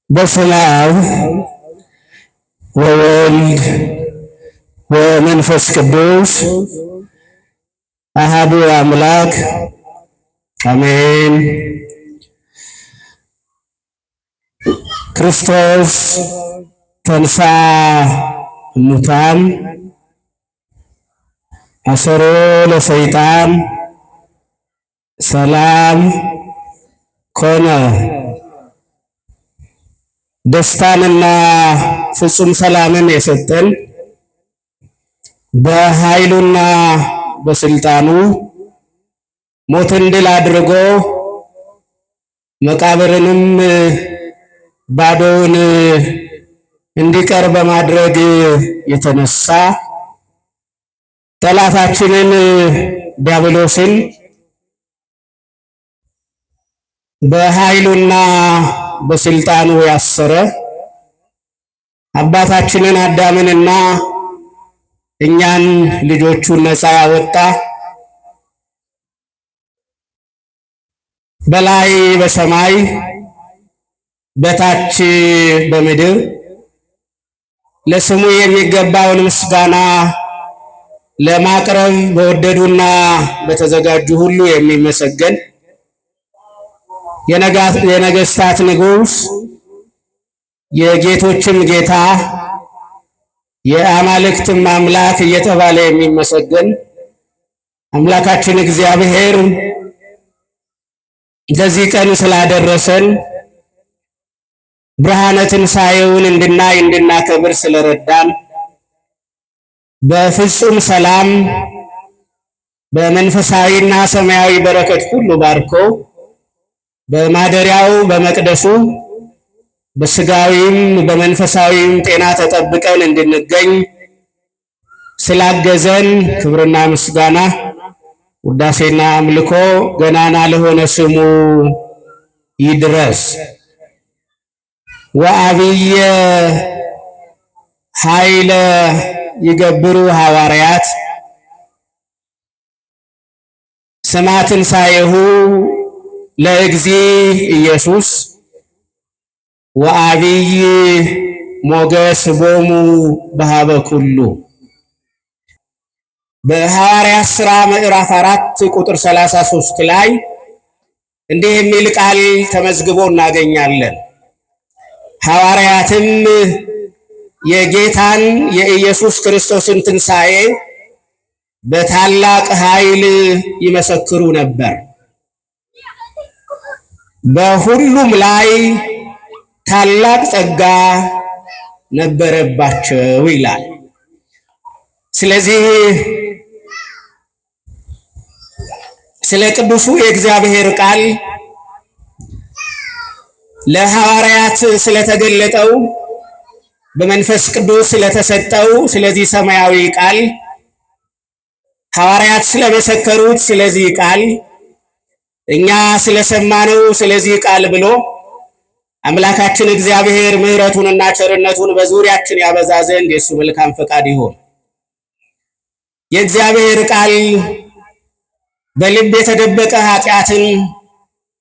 በስመ አብ ወወልድ ወመንፈስ ቅዱስ አሐዱ አምላክ አሜን። ክርስቶስ ተንሥአ እሙታን አሰሮ ለሰይጣን ሰላም ኮነ። ደስታንና ፍጹም ሰላምን የሰጠን በኃይሉና በስልጣኑ ሞትን ድል አድርጎ መቃብርንም ባዶውን እንዲቀር በማድረግ የተነሳ ጠላታችንን ዲያብሎስን በኃይሉና በስልጣኑ ያሰረ አባታችንን አዳምንና እኛን ልጆቹን ነፃ ያወጣ በላይ በሰማይ በታች በምድር ለስሙ የሚገባውን ምስጋና ለማቅረብ በወደዱና በተዘጋጁ ሁሉ የሚመሰገን የነገስታት ንጉስ የጌቶችም ጌታ የአማልክትም አምላክ እየተባለ የሚመሰገን አምላካችን እግዚአብሔር ለዚህ ቀን ስላደረሰን ብርሃነ ትንሣኤውን እንድናከብር ስለረዳን በፍጹም ሰላም በመንፈሳዊና ሰማያዊ በረከት ሁሉ ባርኮ በማደሪያው በመቅደሱ በስጋዊም በመንፈሳዊም ጤና ተጠብቀን እንድንገኝ ስላገዘን ክብርና ምስጋና ውዳሴና አምልኮ ገናና ለሆነ ስሙ ይድረስ። ወአብየ ኃይለ ይገብሩ ሐዋርያት ስማ ትንሣኤሁ ለእግዚ ኢየሱስ ወአብይ ሞገስ ቦሙ በሃበ ኩሉ። በሐዋርያት ሥራ ምዕራፍ 4 ቁጥር 33 ላይ እንዲህ የሚል ቃል ተመዝግቦ እናገኛለን። ሐዋርያትም የጌታን የኢየሱስ ክርስቶስን ትንሣኤ በታላቅ ኃይል ይመሰክሩ ነበር፣ በሁሉም ላይ ታላቅ ጸጋ ነበረባቸው ይላል። ስለዚህ ስለ ቅዱሱ የእግዚአብሔር ቃል ለሐዋርያት ስለተገለጠው በመንፈስ ቅዱስ ስለተሰጠው ስለዚህ ሰማያዊ ቃል ሐዋርያት ስለመሰከሩት ስለዚህ ቃል እኛ ስለሰማነው ስለዚህ ቃል ብሎ አምላካችን እግዚአብሔር ምሕረቱንና ቸርነቱን በዙሪያችን ያበዛ ዘንድ የሱ መልካም ፈቃድ ይሁን። የእግዚአብሔር ቃል በልብ የተደበቀ ኃጢአትን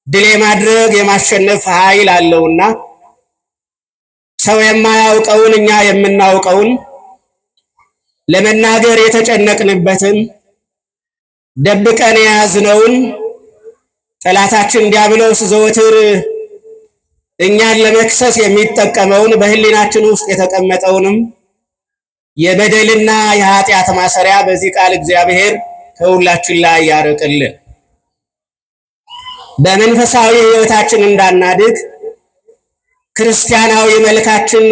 ድል የማድረግ የማሸነፍ ኃይል አለውና ሰው የማያውቀውን እኛ የምናውቀውን ለመናገር የተጨነቅንበትን ደብቀን የያዝነውን ጠላታችን ዲያብሎስ ዘወትር እኛን ለመክሰስ የሚጠቀመውን በህሊናችን ውስጥ የተቀመጠውንም የበደልና የኃጢአት ማሰሪያ በዚህ ቃል እግዚአብሔር ከሁላችን ላይ ያርቅልን። በመንፈሳዊ ሕይወታችን እንዳናድግ ክርስቲያናዊ መልካችን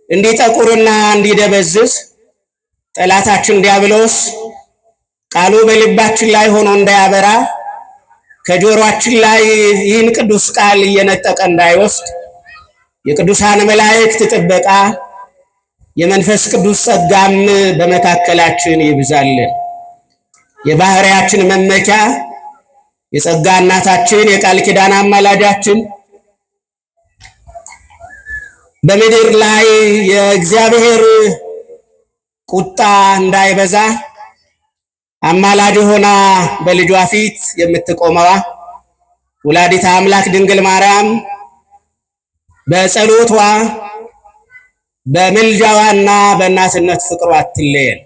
እንዲጠቁርና እንዲደበዝዝ ጠላታችን ዲያብሎስ ቃሉ በልባችን ላይ ሆኖ እንዳያበራ ከጆሮአችን ላይ ይህን ቅዱስ ቃል እየነጠቀ እንዳይወስድ የቅዱሳን መላእክት ጥበቃ የመንፈስ ቅዱስ ጸጋም በመካከላችን ይብዛልን። የባህሪያችን መመኪያ የጸጋ እናታችን የቃል ኪዳን አማላጃችን በምድር ላይ የእግዚአብሔር ቁጣ እንዳይበዛ አማላጅ ሆና በልጇ ፊት የምትቆመዋ ወላዲተ አምላክ ድንግል ማርያም በጸሎቷ በምልጃዋና በእናትነት ፍቅሯ አትለየን።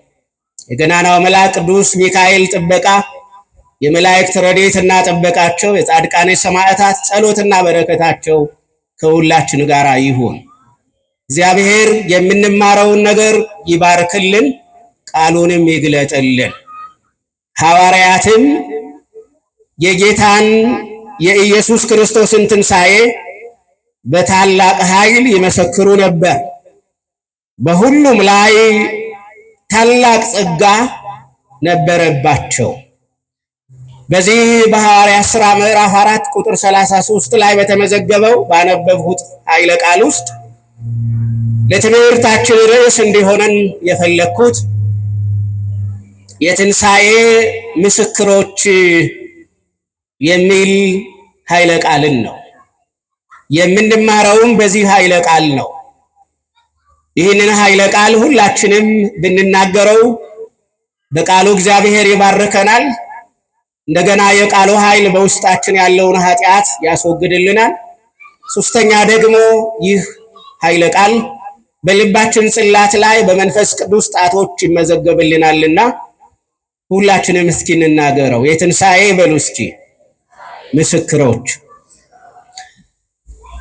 የገናናው መልአክ ቅዱስ ሚካኤል ጥበቃ፣ የመላእክት ረድኤትና ጥበቃቸው፣ የጻድቃን ሰማዕታት ጸሎትና በረከታቸው ከሁላችን ጋር ይሁን። እግዚአብሔር የምንማረውን ነገር ይባርክልን፣ ቃሉንም ይግለጥልን። ሐዋርያትም የጌታን የኢየሱስ ክርስቶስን ትንሣኤ በታላቅ ኃይል ይመሰክሩ ነበር። በሁሉም ላይ ታላቅ ጸጋ ነበረባቸው። በዚህ በሐዋርያት ሥራ ምዕራፍ 4 ቁጥር 33 ላይ በተመዘገበው ባነበብሁት ኃይለ ቃል ውስጥ ለትምህርታችን ርዕስ እንዲሆነን የፈለግኩት የትንሣኤ ምስክሮች የሚል ኃይለ ቃልን ነው። የምንማረውም በዚህ ኃይለ ቃል ነው። ይህንን ኃይለ ቃል ሁላችንም ብንናገረው በቃሉ እግዚአብሔር ይባርከናል። እንደገና የቃሉ ኃይል በውስጣችን ያለውን ኃጢአት ያስወግድልናል። ሶስተኛ ደግሞ ይህ ኃይለ ቃል በልባችን ጽላት ላይ በመንፈስ ቅዱስ ጣቶች ይመዘገብልናልና ሁላችንም እስኪ እንናገረው። የትንሣኤ በሉ እስኪ ምስክሮች።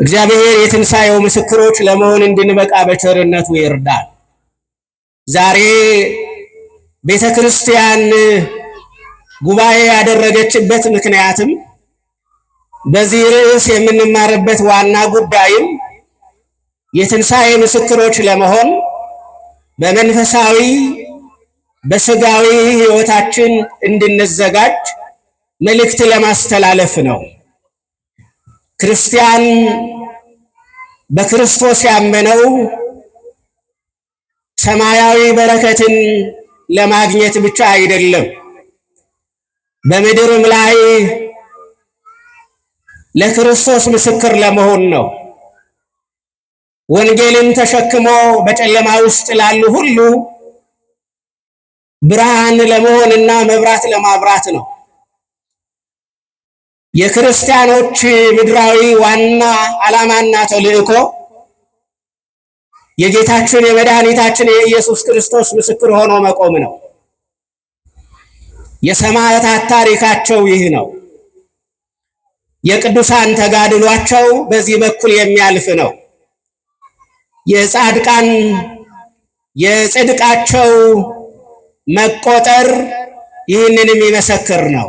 እግዚአብሔር የትንሣኤው ምስክሮች ለመሆን እንድንበቃ በቸርነቱ ይርዳል። ዛሬ ቤተ ክርስቲያን ጉባኤ ያደረገችበት ምክንያትም በዚህ ርዕስ የምንማርበት ዋና ጉዳይም የትንሣኤ ምስክሮች ለመሆን በመንፈሳዊ በሥጋዊ ሕይወታችን እንድንዘጋጅ መልእክት ለማስተላለፍ ነው። ክርስቲያን በክርስቶስ ያመነው ሰማያዊ በረከትን ለማግኘት ብቻ አይደለም፣ በምድርም ላይ ለክርስቶስ ምስክር ለመሆን ነው። ወንጌልን ተሸክሞ በጨለማ ውስጥ ላሉ ሁሉ ብርሃን ለመሆንና መብራት ለማብራት ነው። የክርስቲያኖች ምድራዊ ዋና ዓላማና ተልእኮ የጌታችን የመድኃኒታችን የኢየሱስ ክርስቶስ ምስክር ሆኖ መቆም ነው። የሰማዕታት ታሪካቸው ይህ ነው። የቅዱሳን ተጋድሏቸው በዚህ በኩል የሚያልፍ ነው። የጻድቃን የጽድቃቸው መቆጠር ይህንን የሚመሰክር ነው።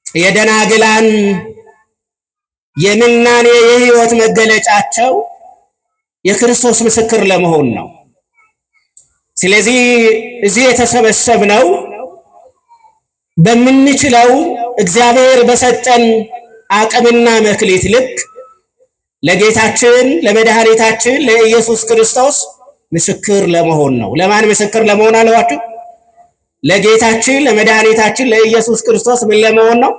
የደናግላን የምናኔ የሕይወት መገለጫቸው የክርስቶስ ምስክር ለመሆን ነው። ስለዚህ እዚህ የተሰበሰብነው በምንችለው እግዚአብሔር በሰጠን አቅምና መክሊት ልክ ለጌታችን ለመድኃኒታችን ለኢየሱስ ክርስቶስ ምስክር ለመሆን ነው። ለማን ምስክር ለመሆን አለዋችሁ? ለጌታችን ለመድኃኒታችን ለኢየሱስ ክርስቶስ ምን ለመሆን ነው?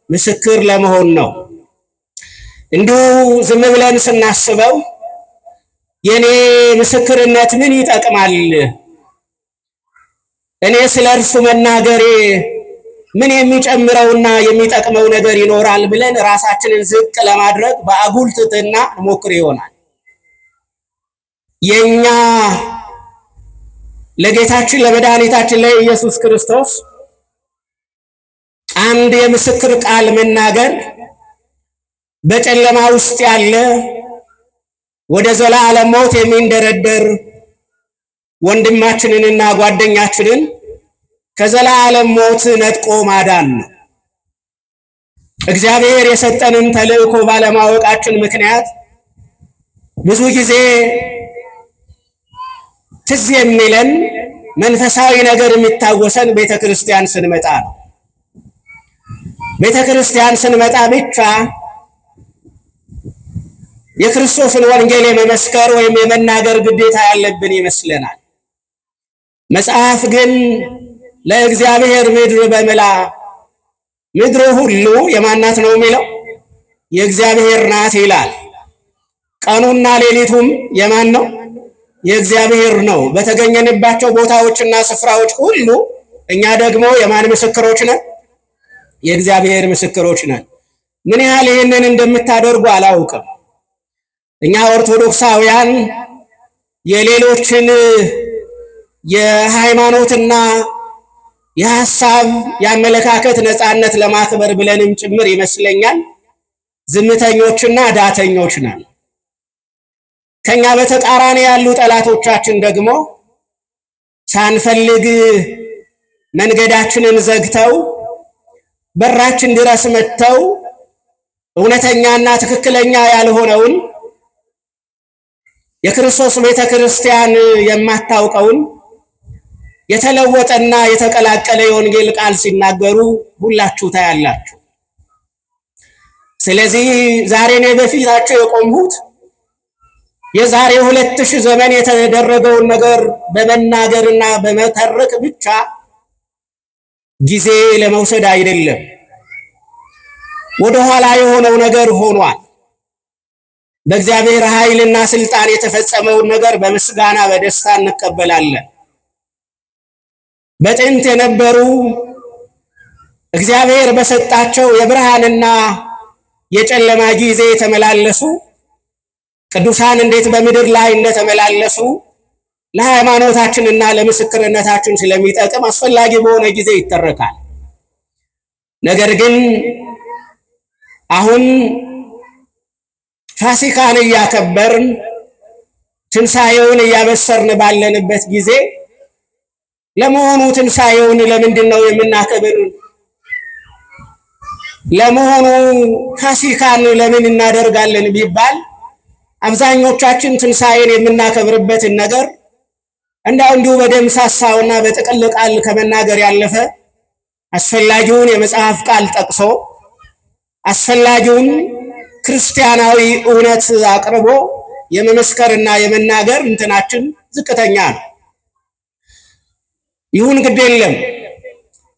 ምስክር ለመሆን ነው። እንዲሁ ዝም ብለን ስናስበው የኔ ምስክርነት ምን ይጠቅማል? እኔ ስለ እርሱ መናገሬ ምን የሚጨምረውና የሚጠቅመው ነገር ይኖራል ብለን ራሳችንን ዝቅ ለማድረግ በአጉል ትሕትና እንሞክር ይሆናል። የኛ ለጌታችን ለመድኃኒታችን ለኢየሱስ ክርስቶስ አንድ የምስክር ቃል መናገር በጨለማ ውስጥ ያለ ወደ ዘላለም ሞት የሚንደረደር ወንድማችንንና ጓደኛችንን ከዘላለም ሞት ነጥቆ ማዳን ነው። እግዚአብሔር የሰጠንን ተልእኮ ባለማወቃችን ምክንያት ብዙ ጊዜ ትዝ የሚለን መንፈሳዊ ነገር የሚታወሰን ቤተክርስቲያን ስንመጣ ነው። ቤተክርስቲያን ስንመጣ ብቻ የክርስቶስን ወንጌል የመመስከር ወይም የመናገር ግዴታ ያለብን ይመስለናል። መጽሐፍ ግን ለእግዚአብሔር ምድር በመላ ምድር ሁሉ የማናት ነው የሚለው? የእግዚአብሔር ናት ይላል። ቀኑና ሌሊቱም የማን ነው? የእግዚአብሔር ነው። በተገኘንባቸው ቦታዎችና ስፍራዎች ሁሉ እኛ ደግሞ የማን ምስክሮች ነን? የእግዚአብሔር ምስክሮች ነን። ምን ያህል ይህንን እንደምታደርጉ አላውቅም። እኛ ኦርቶዶክሳውያን የሌሎችን የሃይማኖትና የሐሳብ የአመለካከት ነፃነት ለማክበር ብለንም ጭምር ይመስለኛል ዝምተኞችና ዳተኞች ነን። ከኛ በተቃራኒ ያሉ ጠላቶቻችን ደግሞ ሳንፈልግ መንገዳችንን ዘግተው በራችን ድረስ መጥተው እውነተኛና ትክክለኛ ያልሆነውን የክርስቶስ ቤተክርስቲያን የማታውቀውን የተለወጠና የተቀላቀለ የወንጌል ቃል ሲናገሩ ሁላችሁ ታያላችሁ። ስለዚህ ዛሬ እኔ በፊታችሁ የቆምሁት የዛሬ 2000 ዘመን የተደረገውን ነገር በመናገርና በመተረክ ብቻ ጊዜ ለመውሰድ አይደለም። ወደ ኋላ የሆነው ነገር ሆኗል። በእግዚአብሔር ኃይልና ስልጣን የተፈጸመውን ነገር በምስጋና በደስታ እንቀበላለን። በጥንት የነበሩ እግዚአብሔር በሰጣቸው የብርሃንና የጨለማ ጊዜ የተመላለሱ ቅዱሳን እንዴት በምድር ላይ እንደተመላለሱ ለሃይማኖታችንና ለምስክርነታችን ስለሚጠቅም አስፈላጊ በሆነ ጊዜ ይተረካል። ነገር ግን አሁን ፋሲካን እያከበርን ትንሣኤውን እያበሰርን ባለንበት ጊዜ ለመሆኑ ትንሣኤውን ለምንድን ነው የምናከብር? ለመሆኑ ፋሲካን ለምን እናደርጋለን ቢባል አብዛኞቻችን ትንሣኤን የምናከብርበትን ነገር እንዲሁ በደምሳሳውና በጥቅል ቃል ከመናገር ያለፈ አስፈላጊውን የመጽሐፍ ቃል ጠቅሶ አስፈላጊውን ክርስቲያናዊ እውነት አቅርቦ የመመስከርና የመናገር እንትናችን ዝቅተኛ ነው። ይሁን ግድ የለም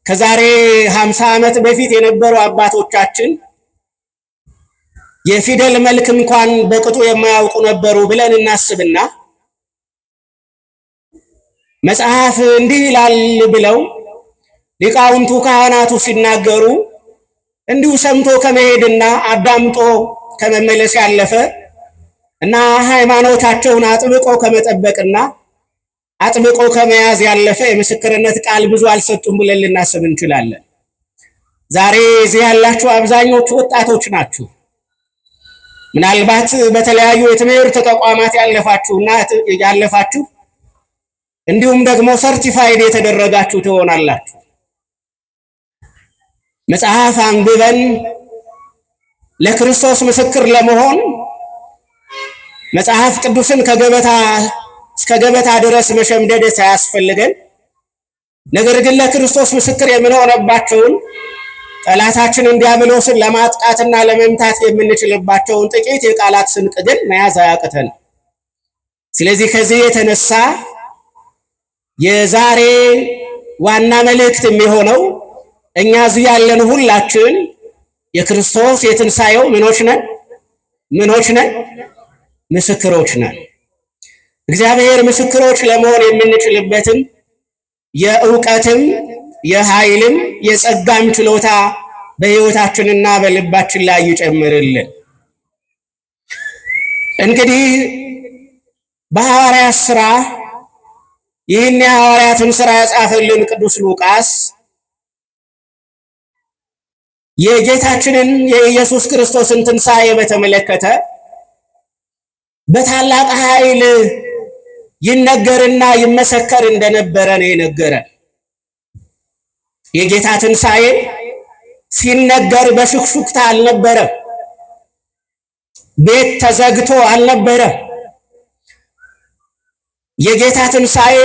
ከዛሬ 50 ዓመት በፊት የነበሩ አባቶቻችን የፊደል መልክ እንኳን በቅጡ የማያውቁ ነበሩ ብለን እናስብና መጽሐፍ እንዲህ ይላል ብለው ሊቃውንቱ ካህናቱ ሲናገሩ እንዲሁ ሰምቶ ከመሄድና አዳምጦ ከመመለስ ያለፈ እና ሃይማኖታቸውን አጥብቆ ከመጠበቅና አጥብቆ ከመያዝ ያለፈ የምስክርነት ቃል ብዙ አልሰጡም ብለን ልናስብ እንችላለን። ዛሬ እዚህ ያላችሁ አብዛኞቹ ወጣቶች ናችሁ። ምናልባት በተለያዩ የትምህርት ተቋማት ያለፋችሁ እንዲሁም ደግሞ ሰርቲፋይድ የተደረጋችሁ ትሆናላችሁ። መጽሐፍ አንብበን ለክርስቶስ ምስክር ለመሆን መጽሐፍ ቅዱስን ከገበታ እስከ ገበታ ድረስ መሸምደድ ሳያስፈልገን ነገር ግን ለክርስቶስ ምስክር የምንሆንባቸውን ጠላታችንን ዲያብሎስን ለማጥቃትና ለመምታት የምንችልባቸውን ጥቂት የቃላት ስንቅ ግን መያዝ አያቅተን። ስለዚህ ከዚህ የተነሳ የዛሬ ዋና መልእክት የሚሆነው እኛ እዚህ ያለን ሁላችን የክርስቶስ የትንሣኤው ምኖች ነን? ምስክሮች ነን። እግዚአብሔር ምስክሮች ለመሆን የምንችልበትን የእውቀትም የኃይልም የጸጋም ችሎታ በሕይወታችንና በልባችን ላይ ይጨምርልን። እንግዲህ በሐዋርያት ሥራ ይህን የሐዋርያትን ሥራ ያጻፈልን ቅዱስ ሉቃስ የጌታችንን የኢየሱስ ክርስቶስን ትንሣኤ በተመለከተ በታላቅ ኃይል ይነገርና ይመሰከር እንደነበረ ነው የነገረን። የጌታ ትንሣኤ ሲነገር በሹክሹክታ አልነበረም። ቤት ተዘግቶ አልነበረም። የጌታ ትንሣኤ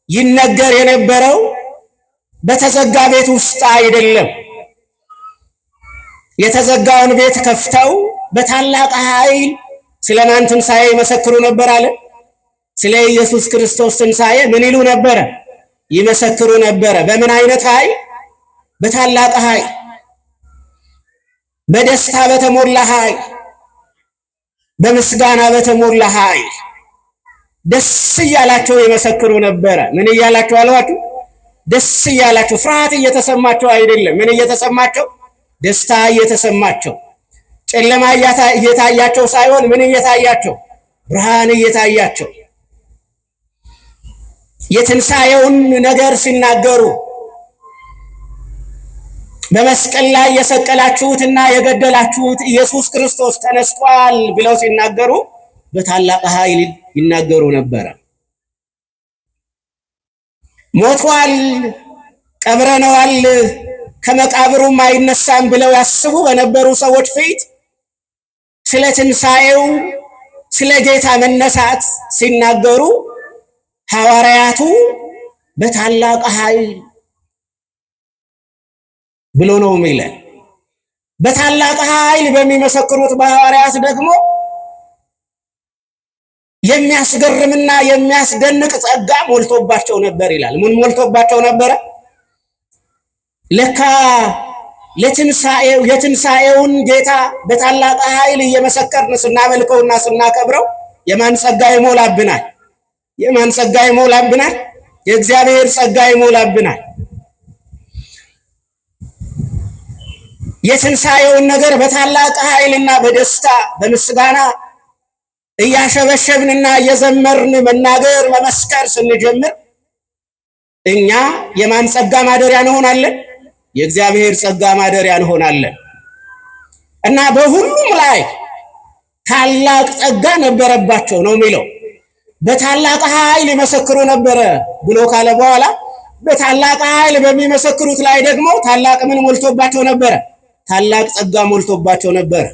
ይነገር የነበረው በተዘጋ ቤት ውስጥ አይደለም። የተዘጋውን ቤት ከፍተው በታላቅ ኃይል ስለማን ትንሣኤ ይመሰክሩ ነበር አለ? ስለ ኢየሱስ ክርስቶስ ትንሣኤ ምን ይሉ ነበረ? ይመሰክሩ ነበረ። በምን አይነት ኃይል? በታላቅ ኃይል፣ በደስታ በተሞላ ኃይል፣ በምስጋና በተሞላ ኃይል ደስ እያላቸው ይመሰክሩ ነበረ። ምን እያላቸው አልኋችሁ? ደስ እያላቸው። ፍርሃት እየተሰማቸው አይደለም። ምን እየተሰማቸው? ደስታ እየተሰማቸው። ጨለማ እየታያቸው ሳይሆን ምን እየታያቸው? ብርሃን እየታያቸው የትንሣኤውን ነገር ሲናገሩ በመስቀል ላይ የሰቀላችሁትና የገደላችሁት ኢየሱስ ክርስቶስ ተነስቷል ብለው ሲናገሩ በታላቅ ኃይል ይናገሩ ነበረ። ሞቷል፣ ቀብረነዋል፣ ከመቃብሩም አይነሳም ብለው ያስቡ በነበሩ ሰዎች ፊት ስለ ትንሣኤው ስለ ጌታ መነሳት ሲናገሩ ሐዋርያቱ በታላቅ ኃይል ብሎ ነው የሚለን። በታላቅ ኃይል በሚመሰክሩት በሐዋርያት ደግሞ የሚያስገርምና የሚያስደንቅ ጸጋ ሞልቶባቸው ነበር ይላል። ምን ሞልቶባቸው ነበረ? ለካ የትንሣኤውን ጌታ በታላቅ ኃይል እየመሰከርን ስናመልከውና ስናከብረው የማን ጸጋ ይሞላብናል? የማን ጸጋ ይሞላብናል? የእግዚአብሔር ጸጋ ይሞላብናል። የትንሣኤውን ነገር በታላቅ ኃይልና በደስታ በምስጋና እያሸበሸብንና እየዘመርን መናገር መመስከር ስንጀምር እኛ የማን ጸጋ ማደሪያ እንሆናለን? የእግዚአብሔር ጸጋ ማደሪያ እንሆናለን። እና በሁሉም ላይ ታላቅ ጸጋ ነበረባቸው ነው የሚለው። በታላቅ ኃይል ይመሰክሩ ነበረ ብሎ ካለ በኋላ በታላቅ ኃይል በሚመሰክሩት ላይ ደግሞ ታላቅ ምን ሞልቶባቸው ነበረ? ታላቅ ጸጋ ሞልቶባቸው ነበረ።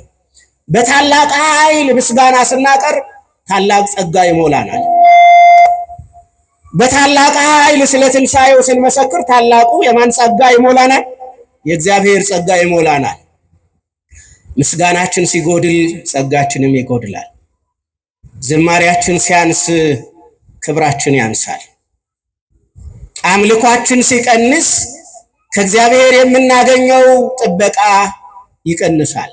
በታላቅ ኃይል ምስጋና ስናቀርብ ታላቅ ጸጋ ይሞላናል። በታላቅ ኃይል ስለ ትንሣኤው ስንመሰክር ታላቁ የማን ጸጋ ይሞላናል? የእግዚአብሔር ጸጋ ይሞላናል። ምስጋናችን ሲጎድል ጸጋችንም ይጎድላል። ዝማሪያችን ሲያንስ ክብራችን ያንሳል። አምልኳችን ሲቀንስ ከእግዚአብሔር የምናገኘው ጥበቃ ይቀንሳል።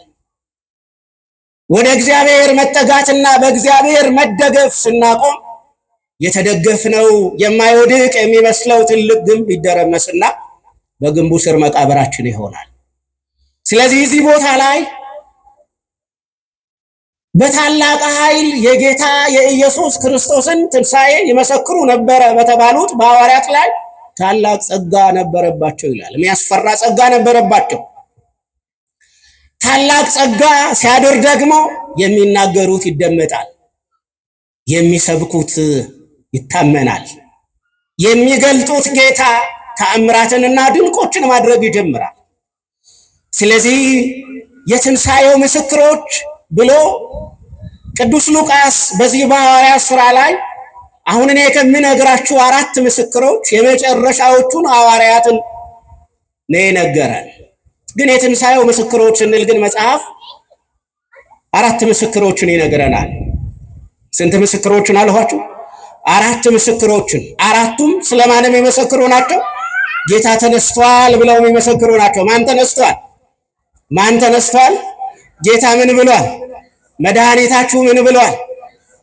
ወደ እግዚአብሔር መጠጋትና በእግዚአብሔር መደገፍ ስናቆም የተደገፍነው የማይወድቅ የሚመስለው ትልቅ ግንብ ይደረመስና በግንቡ ስር መቃብራችን ይሆናል። ስለዚህ እዚህ ቦታ ላይ በታላቅ ኃይል የጌታ የኢየሱስ ክርስቶስን ትንሣኤ ይመሰክሩ ነበረ በተባሉት በሐዋርያት ላይ ታላቅ ጸጋ ነበረባቸው ይላል። የሚያስፈራ ጸጋ ነበረባቸው። ታላቅ ጸጋ ሲያድር ደግሞ የሚናገሩት ይደመጣል፣ የሚሰብኩት ይታመናል፣ የሚገልጡት ጌታ ተአምራትንና ድንቆችን ማድረግ ይጀምራል። ስለዚህ የትንሣኤው ምስክሮች ብሎ ቅዱስ ሉቃስ በዚህ በሐዋርያት ሥራ ላይ አሁን እኔ ከምነግራችሁ 4 ምስክሮች የመጨረሻዎቹን ሐዋርያትን ነው የነገረን። ግን የትንሣኤው ምስክሮች ስንል ግን መጽሐፍ 4 ምስክሮችን ይነግረናል። ስንት ምስክሮችን አልኋችሁ? 4 ምስክሮችን። 4ቱም ስለማንም የሚመሰክሩ ናቸው? ጌታ ተነስቷል ብለው የሚመሰክሩ ናቸው። ማን ተነስቷል? ማን ተነስቷል? ጌታ ምን ብሏል? መድኃኒታችሁ ምን ብሏል?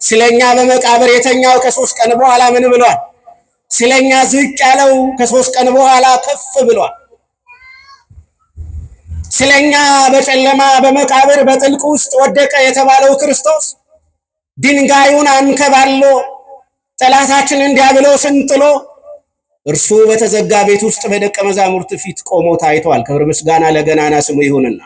ስለኛ በመቃብር የተኛው ከ3 ቀን በኋላ ምን ብሏል? ስለኛ ዝቅ ያለው ከ3 ቀን በኋላ ከፍ ብሏል። ስለኛ በጨለማ በመቃብር በጥልቅ ውስጥ ወደቀ የተባለው ክርስቶስ ድንጋዩን አንከባሎ ጠላታችንን ዲያብሎስን ጥሎ እርሱ በተዘጋ ቤት ውስጥ በደቀ መዛሙርት ፊት ቆሞ ታይቷል። ክብር ምስጋና ለገናና ስሙ ይሁንና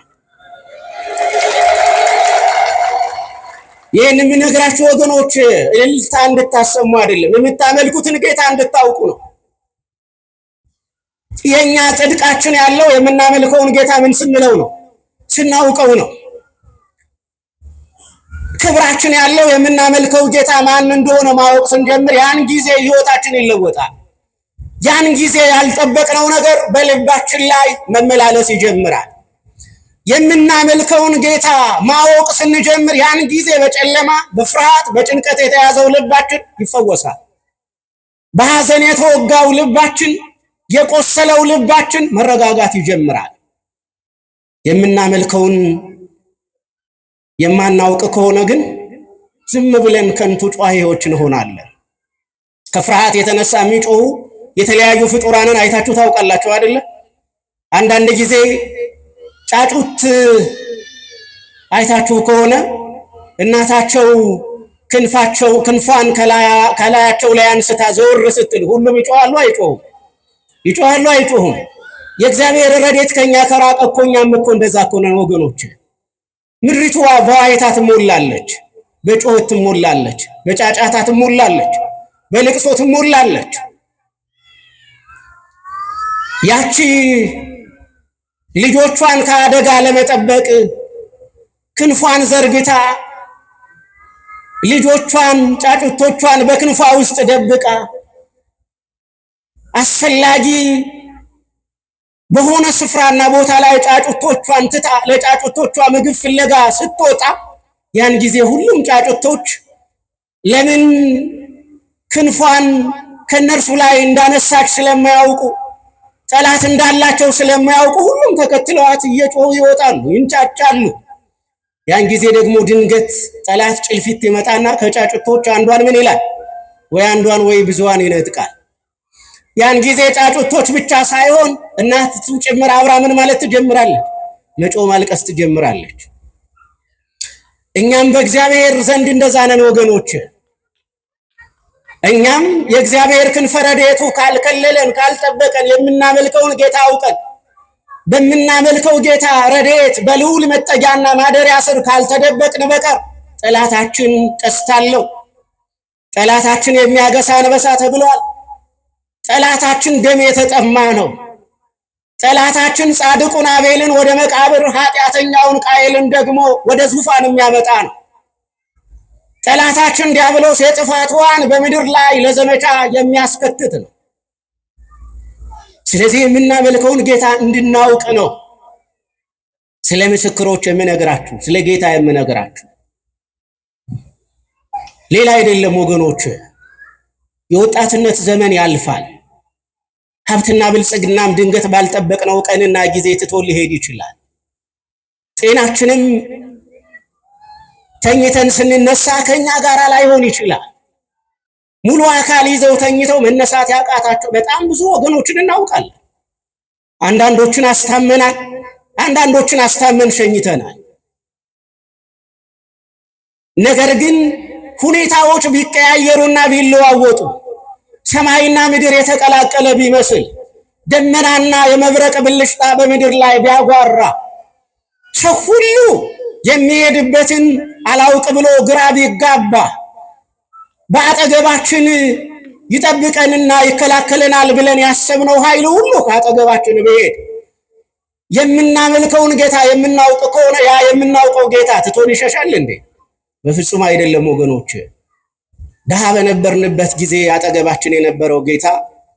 ይህን የምነግራችሁ ወገኖች እልልታ እንድታሰሙ አይደለም፣ የምታመልኩትን ጌታ እንድታውቁ ነው። የኛ ጽድቃችን ያለው የምናመልከውን ጌታ ምን ስንለው ነው? ስናውቀው ነው። ክብራችን ያለው የምናመልከው ጌታ ማን እንደሆነ ማወቅ ስንጀምር ያን ጊዜ ሕይወታችን ይለወጣል። ያን ጊዜ ያልጠበቅነው ነገር በልባችን ላይ መመላለስ ይጀምራል። የምናመልከውን ጌታ ማወቅ ስንጀምር ያን ጊዜ በጨለማ በፍርሃት በጭንቀት የተያዘው ልባችን ይፈወሳል። በሐዘን የተወጋው ልባችን የቆሰለው ልባችን መረጋጋት ይጀምራል። የምናመልከውን የማናውቅ ከሆነ ግን ዝም ብለን ከንቱ ጯሂዎች እንሆናለን። ከፍርሃት የተነሳ የሚጮሁ የተለያዩ ፍጡራንን አይታችሁ ታውቃላችሁ አይደለ? አንዳንድ ጊዜ ጫጩት አይታችሁ ከሆነ እናታቸው ክንፏን ከላያቸው ላይ አንስታ ዘወር ስትል ሁሉም ይጮሃሉ አይጮሁም? ይጮሃሉ አይጮሁም? የእግዚአብሔር ረድኤት ከኛ ከራቀ እኮ እኛም እኮ እንደዛ እኮ ነን ወገኖች። ምድሪቱ በዋይታ ትሞላለች፣ በጩኸት ትሞላለች፣ በጫጫታ ትሞላለች፣ በልቅሶ ትሞላለች። ያቺ ልጆቿን ከአደጋ ለመጠበቅ ክንፏን ዘርግታ ልጆቿን ጫጩቶቿን በክንፏ ውስጥ ደብቃ አስፈላጊ በሆነ ስፍራና ቦታ ላይ ጫጩቶቿን ትታ ለጫጩቶቿ ምግብ ፍለጋ ስትወጣ ያን ጊዜ ሁሉም ጫጩቶች ለምን ክንፏን ከነርሱ ላይ እንዳነሳች ስለማያውቁ ጠላት እንዳላቸው ስለማያውቁ ሁሉም ተከትለዋት እየጮሁ ይወጣሉ፣ ይንጫጫሉ። ያን ጊዜ ደግሞ ድንገት ጠላት ጭልፊት ይመጣና ከጫጩቶች አንዷን ምን ይላል? ወይ አንዷን ወይ ብዙዋን ይነጥቃል። ያን ጊዜ ጫጩቶች ብቻ ሳይሆን እናቱ ጭምር አብራ ምን ማለት ትጀምራለች? መጮህ ማልቀስ ትጀምራለች። እኛም በእግዚአብሔር ዘንድ እንደዛ ነን ወገኖች። እኛም የእግዚአብሔር ክንፈ ረድኤቱ ካልከለለን ካልጠበቀን የምናመልከውን ጌታ አውቀን በምናመልከው ጌታ ረድኤት በልዑል መጠጊያና ማደሪያ ስር ካልተደበቅን በቀር ጠላታችን ቀስት አለው። ጠላታችን የሚያገሳ አንበሳ ተብሏል። ጠላታችን ደም የተጠማ ነው። ጠላታችን ጻድቁን አቤልን ወደ መቃብር ኃጢአተኛውን ቃየልን ደግሞ ወደ ዙፋን የሚያመጣ ነው። ጠላታችን ዲያብሎስ የጥፋት ውሃን በምድር ላይ ለዘመቻ የሚያስከትት ነው። ስለዚህ የምናመልከውን ጌታ እንድናውቅ ነው ስለ ምስክሮች የምነግራችሁ፣ ስለ ጌታ የምነግራችሁ። ሌላ አይደለም ወገኖች። የወጣትነት ዘመን ያልፋል። ሀብትና ብልጽግናም ድንገት ባልጠበቅነው ቀንና ጊዜ ትቶ ሊሄድ ይችላል። ጤናችንም ተኝተን ስንነሳ ከኛ ጋር ላይሆን ይችላል። ሙሉ አካል ይዘው ተኝተው መነሳት ያቃታቸው በጣም ብዙ ወገኖችን እናውቃለን። አንዳንዶችን አስታመናል፣ አንዳንዶችን አስታመን ሸኝተናል። ነገር ግን ሁኔታዎች ቢቀያየሩና ቢለዋወጡ ሰማይና ምድር የተቀላቀለ ቢመስል ደመናና የመብረቅ ብልሽታ በምድር ላይ ቢያጓራ ሰው ሁሉ የሚሄድበትን አላውቅ ብሎ ግራ ቢጋባ በአጠገባችን ይጠብቀንና ይከላከለናል ብለን ያሰብነው ኃይል ሁሉ ከአጠገባችን ቢሄድ የምናመልከውን ጌታ የምናውቅ ከሆነ ያ የምናውቀው ጌታ ትቶን ይሸሻል እንዴ? በፍጹም አይደለም ወገኖች። ደሃ በነበርንበት ጊዜ አጠገባችን የነበረው ጌታ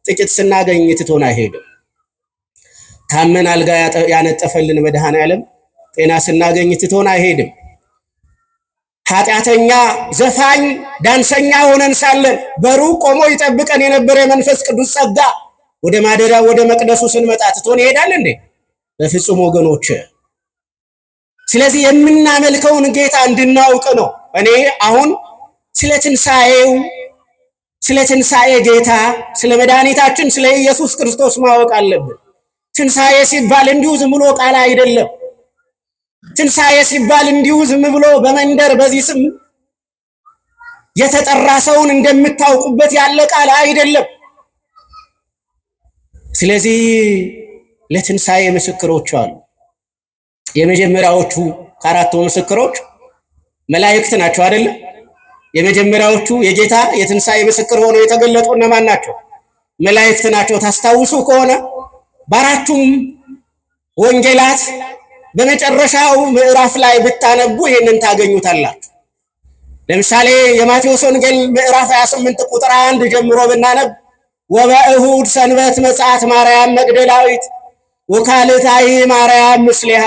ጥቂት ስናገኝ ትቶን አይሄድም። ታመን አልጋ ያነጠፈልን መድኃኔዓለም ጤና ስናገኝ ትቶን አይሄድም። ኃጢአተኛ፣ ዘፋኝ፣ ዳንሰኛ ሆነን ሳለን በሩቅ ቆሞ ይጠብቀን የነበረ የመንፈስ ቅዱስ ጸጋ ወደ ማደሪያ ወደ መቅደሱ ስንመጣ ትቶን ይሄዳል እንዴ? በፍጹም ወገኖች። ስለዚህ የምናመልከውን ጌታ እንድናውቅ ነው። እኔ አሁን ስለ ትንሣኤ ጌታ ስለ መድኃኒታችን ስለ ኢየሱስ ክርስቶስ ማወቅ አለብን። ትንሣኤ ሲባል እንዲሁ ዝም ብሎ ቃል አይደለም። ትንሣኤ ሲባል እንዲሁ ዝም ብሎ በመንደር በዚህ ስም የተጠራ ሰውን እንደምታውቁበት ያለ ቃል አይደለም። ስለዚህ ለትንሣኤ ምስክሮች አሉ። የመጀመሪያዎቹ ከአራቱ ምስክሮች መላእክት ናቸው አይደለም? የመጀመሪያዎቹ የጌታ የትንሣኤ ምስክር ሆነው የተገለጡ እነማን ናቸው? መላእክት ናቸው። ታስታውሱ ከሆነ በአራቱም ወንጌላት በመጨረሻው ምዕራፍ ላይ ብታነቡ ይህንን ታገኙታላችሁ። ለምሳሌ የማቴዎስ ወንጌል ምዕራፍ 28 ቁጥር 1 ጀምሮ ብናነብ ወበእሁድ ሰንበት መጽአት ማርያም መግደላዊት ወካልእታዊ ማርያም ምስሌሃ፣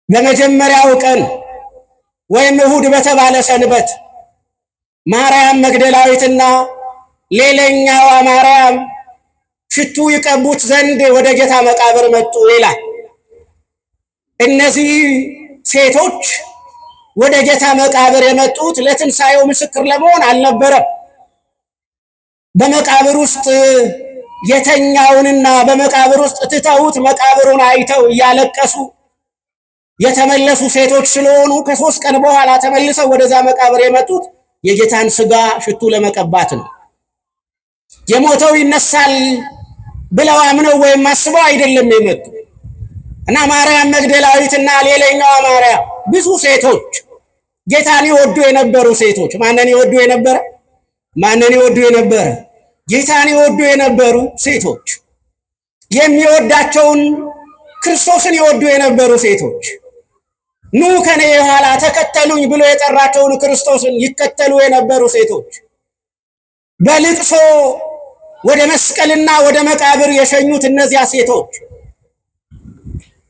በመጀመሪያው ቀን ወይም እሁድ በተባለ ሰንበት ማርያም መግደላዊትና ሌላኛዋ ማርያም ሽቱ ይቀቡት ዘንድ ወደ ጌታ መቃብር መጡ ይላል። እነዚህ ሴቶች ወደ ጌታ መቃብር የመጡት ለትንሣኤው ምስክር ለመሆን አልነበረም። በመቃብር ውስጥ የተኛውንና በመቃብር ውስጥ ትተውት መቃብሩን አይተው እያለቀሱ የተመለሱ ሴቶች ስለሆኑ ከ3 ቀን በኋላ ተመልሰው ወደዛ መቃብር የመጡት የጌታን ሥጋ ሽቱ ለመቀባት ነው። የሞተው ይነሳል ብለው አምነው ወይም አስበው አይደለም የመጡ እና ማርያም መግደላዊትና ሌላኛዋ ማርያም ብዙ ሴቶች ጌታን ይወዱ የነበሩ ሴቶች ማንን ይወዱ የነበረ? ማንን ይወዱ የነበረ? ጌታን ይወዱ የነበሩ ሴቶች፣ የሚወዳቸውን ክርስቶስን ይወዱ የነበሩ ሴቶች፣ ኑ ከኔ የኋላ ተከተሉኝ ብሎ የጠራቸውን ክርስቶስን ይከተሉ የነበሩ ሴቶች፣ በልቅሶ ወደ መስቀልና ወደ መቃብር የሸኙት እነዚያ ሴቶች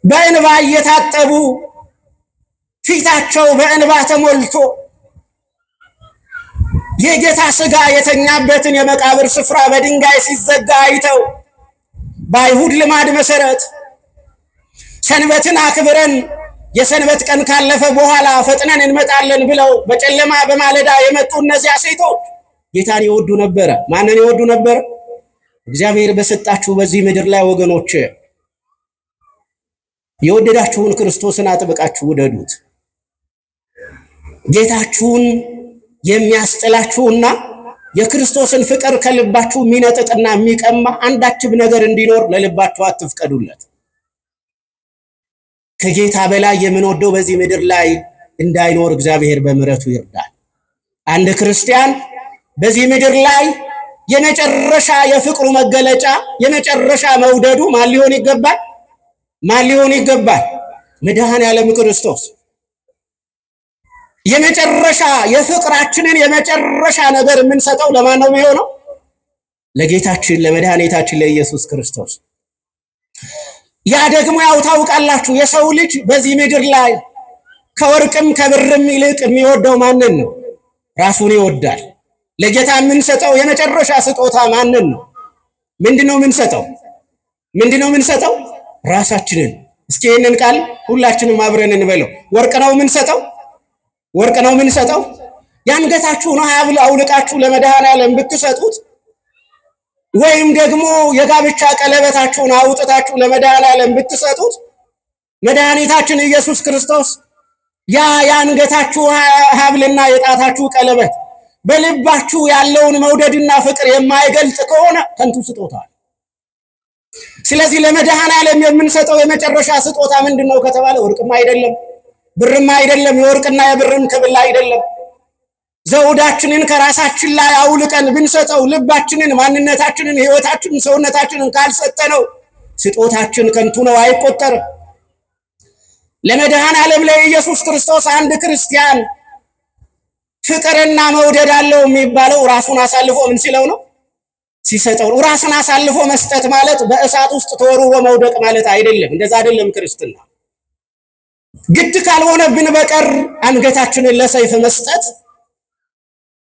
በእንባ እየታጠቡ ፊታቸው በእንባ ተሞልቶ የጌታ ሥጋ የተኛበትን የመቃብር ስፍራ በድንጋይ ሲዘጋ አይተው በአይሁድ ልማድ መሰረት ሰንበትን አክብረን የሰንበት ቀን ካለፈ በኋላ ፈጥነን እንመጣለን ብለው በጨለማ በማለዳ የመጡ እነዚያ ሴቶች ጌታን ይወዱ ነበረ። ማንን ይወዱ ነበረ? እግዚአብሔር በሰጣችሁ በዚህ ምድር ላይ ወገኖች የወደዳችሁን ክርስቶስን አጥብቃችሁ ውደዱት። ጌታችሁን የሚያስጥላችሁና የክርስቶስን ፍቅር ከልባችሁ የሚነጥቅና የሚቀማ አንዳችም ነገር እንዲኖር ለልባችሁ አትፍቀዱለት። ከጌታ በላይ የምንወደው በዚህ ምድር ላይ እንዳይኖር እግዚአብሔር በምሕረቱ ይርዳል። አንድ ክርስቲያን በዚህ ምድር ላይ የመጨረሻ የፍቅሩ መገለጫ የመጨረሻ መውደዱ ማን ሊሆን ይገባል? ማን ሊሆን ይገባል? መድኃኔዓለም ክርስቶስ። የመጨረሻ የፍቅራችንን የመጨረሻ ነገር የምንሰጠው ለማን ነው የሚሆነው? ለጌታችን ለመድኃኒታችን ለኢየሱስ ክርስቶስ። ያ ደግሞ ያው ታውቃላችሁ፣ የሰው ልጅ በዚህ ምድር ላይ ከወርቅም ከብርም ይልቅ የሚወደው ማንን ነው? ራሱን ይወዳል። ለጌታ የምንሰጠው የመጨረሻ ስጦታ ማንን ነው? ምንድነው የምንሰጠው? ምንድነው የምንሰጠው? ራሳችንን። እስኪ ይህንን ቃል ሁላችንም አብረን እንበለው። ወርቅ ነው የምንሰጠው? ወርቅ ነው የምንሰጠው? የአንገታችሁን ሐብል አውልቃችሁ ለመድኃኔዓለም ብትሰጡት ወይም ደግሞ የጋብቻ ቀለበታችሁን አውጥታችሁ ለመድኃኔዓለም ብትሰጡት መድኃኒታችን ኢየሱስ ክርስቶስ ያ የአንገታችሁ ሐብልና የጣታችሁ ቀለበት በልባችሁ ያለውን መውደድና ፍቅር የማይገልጥ ከሆነ ከንቱ ስጦታ። ስለዚህ ለመድኃኔዓለም የምንሰጠው የመጨረሻ ስጦታ ምንድነው ከተባለ ወርቅም አይደለም፣ ብርም አይደለም፣ የወርቅና የብርም ክብል አይደለም። ዘውዳችንን ከራሳችን ላይ አውልቀን ብንሰጠው ልባችንን፣ ማንነታችንን፣ ሕይወታችንን፣ ሰውነታችንን ካልሰጠነው ስጦታችን ከንቱ ነው፣ አይቆጠርም። ለመድኃኔዓለም ለኢየሱስ ክርስቶስ አንድ ክርስቲያን ፍቅርና መውደድ አለው የሚባለው ራሱን አሳልፎ ምን ሲለው ነው? ሲሰጠው ነው። ራስን አሳልፎ መስጠት ማለት በእሳት ውስጥ ተወርውሮ መውደቅ ማለት አይደለም። እንደዛ አይደለም ክርስትና። ግድ ካልሆነብን በቀር አንገታችንን ለሰይፍ መስጠት፣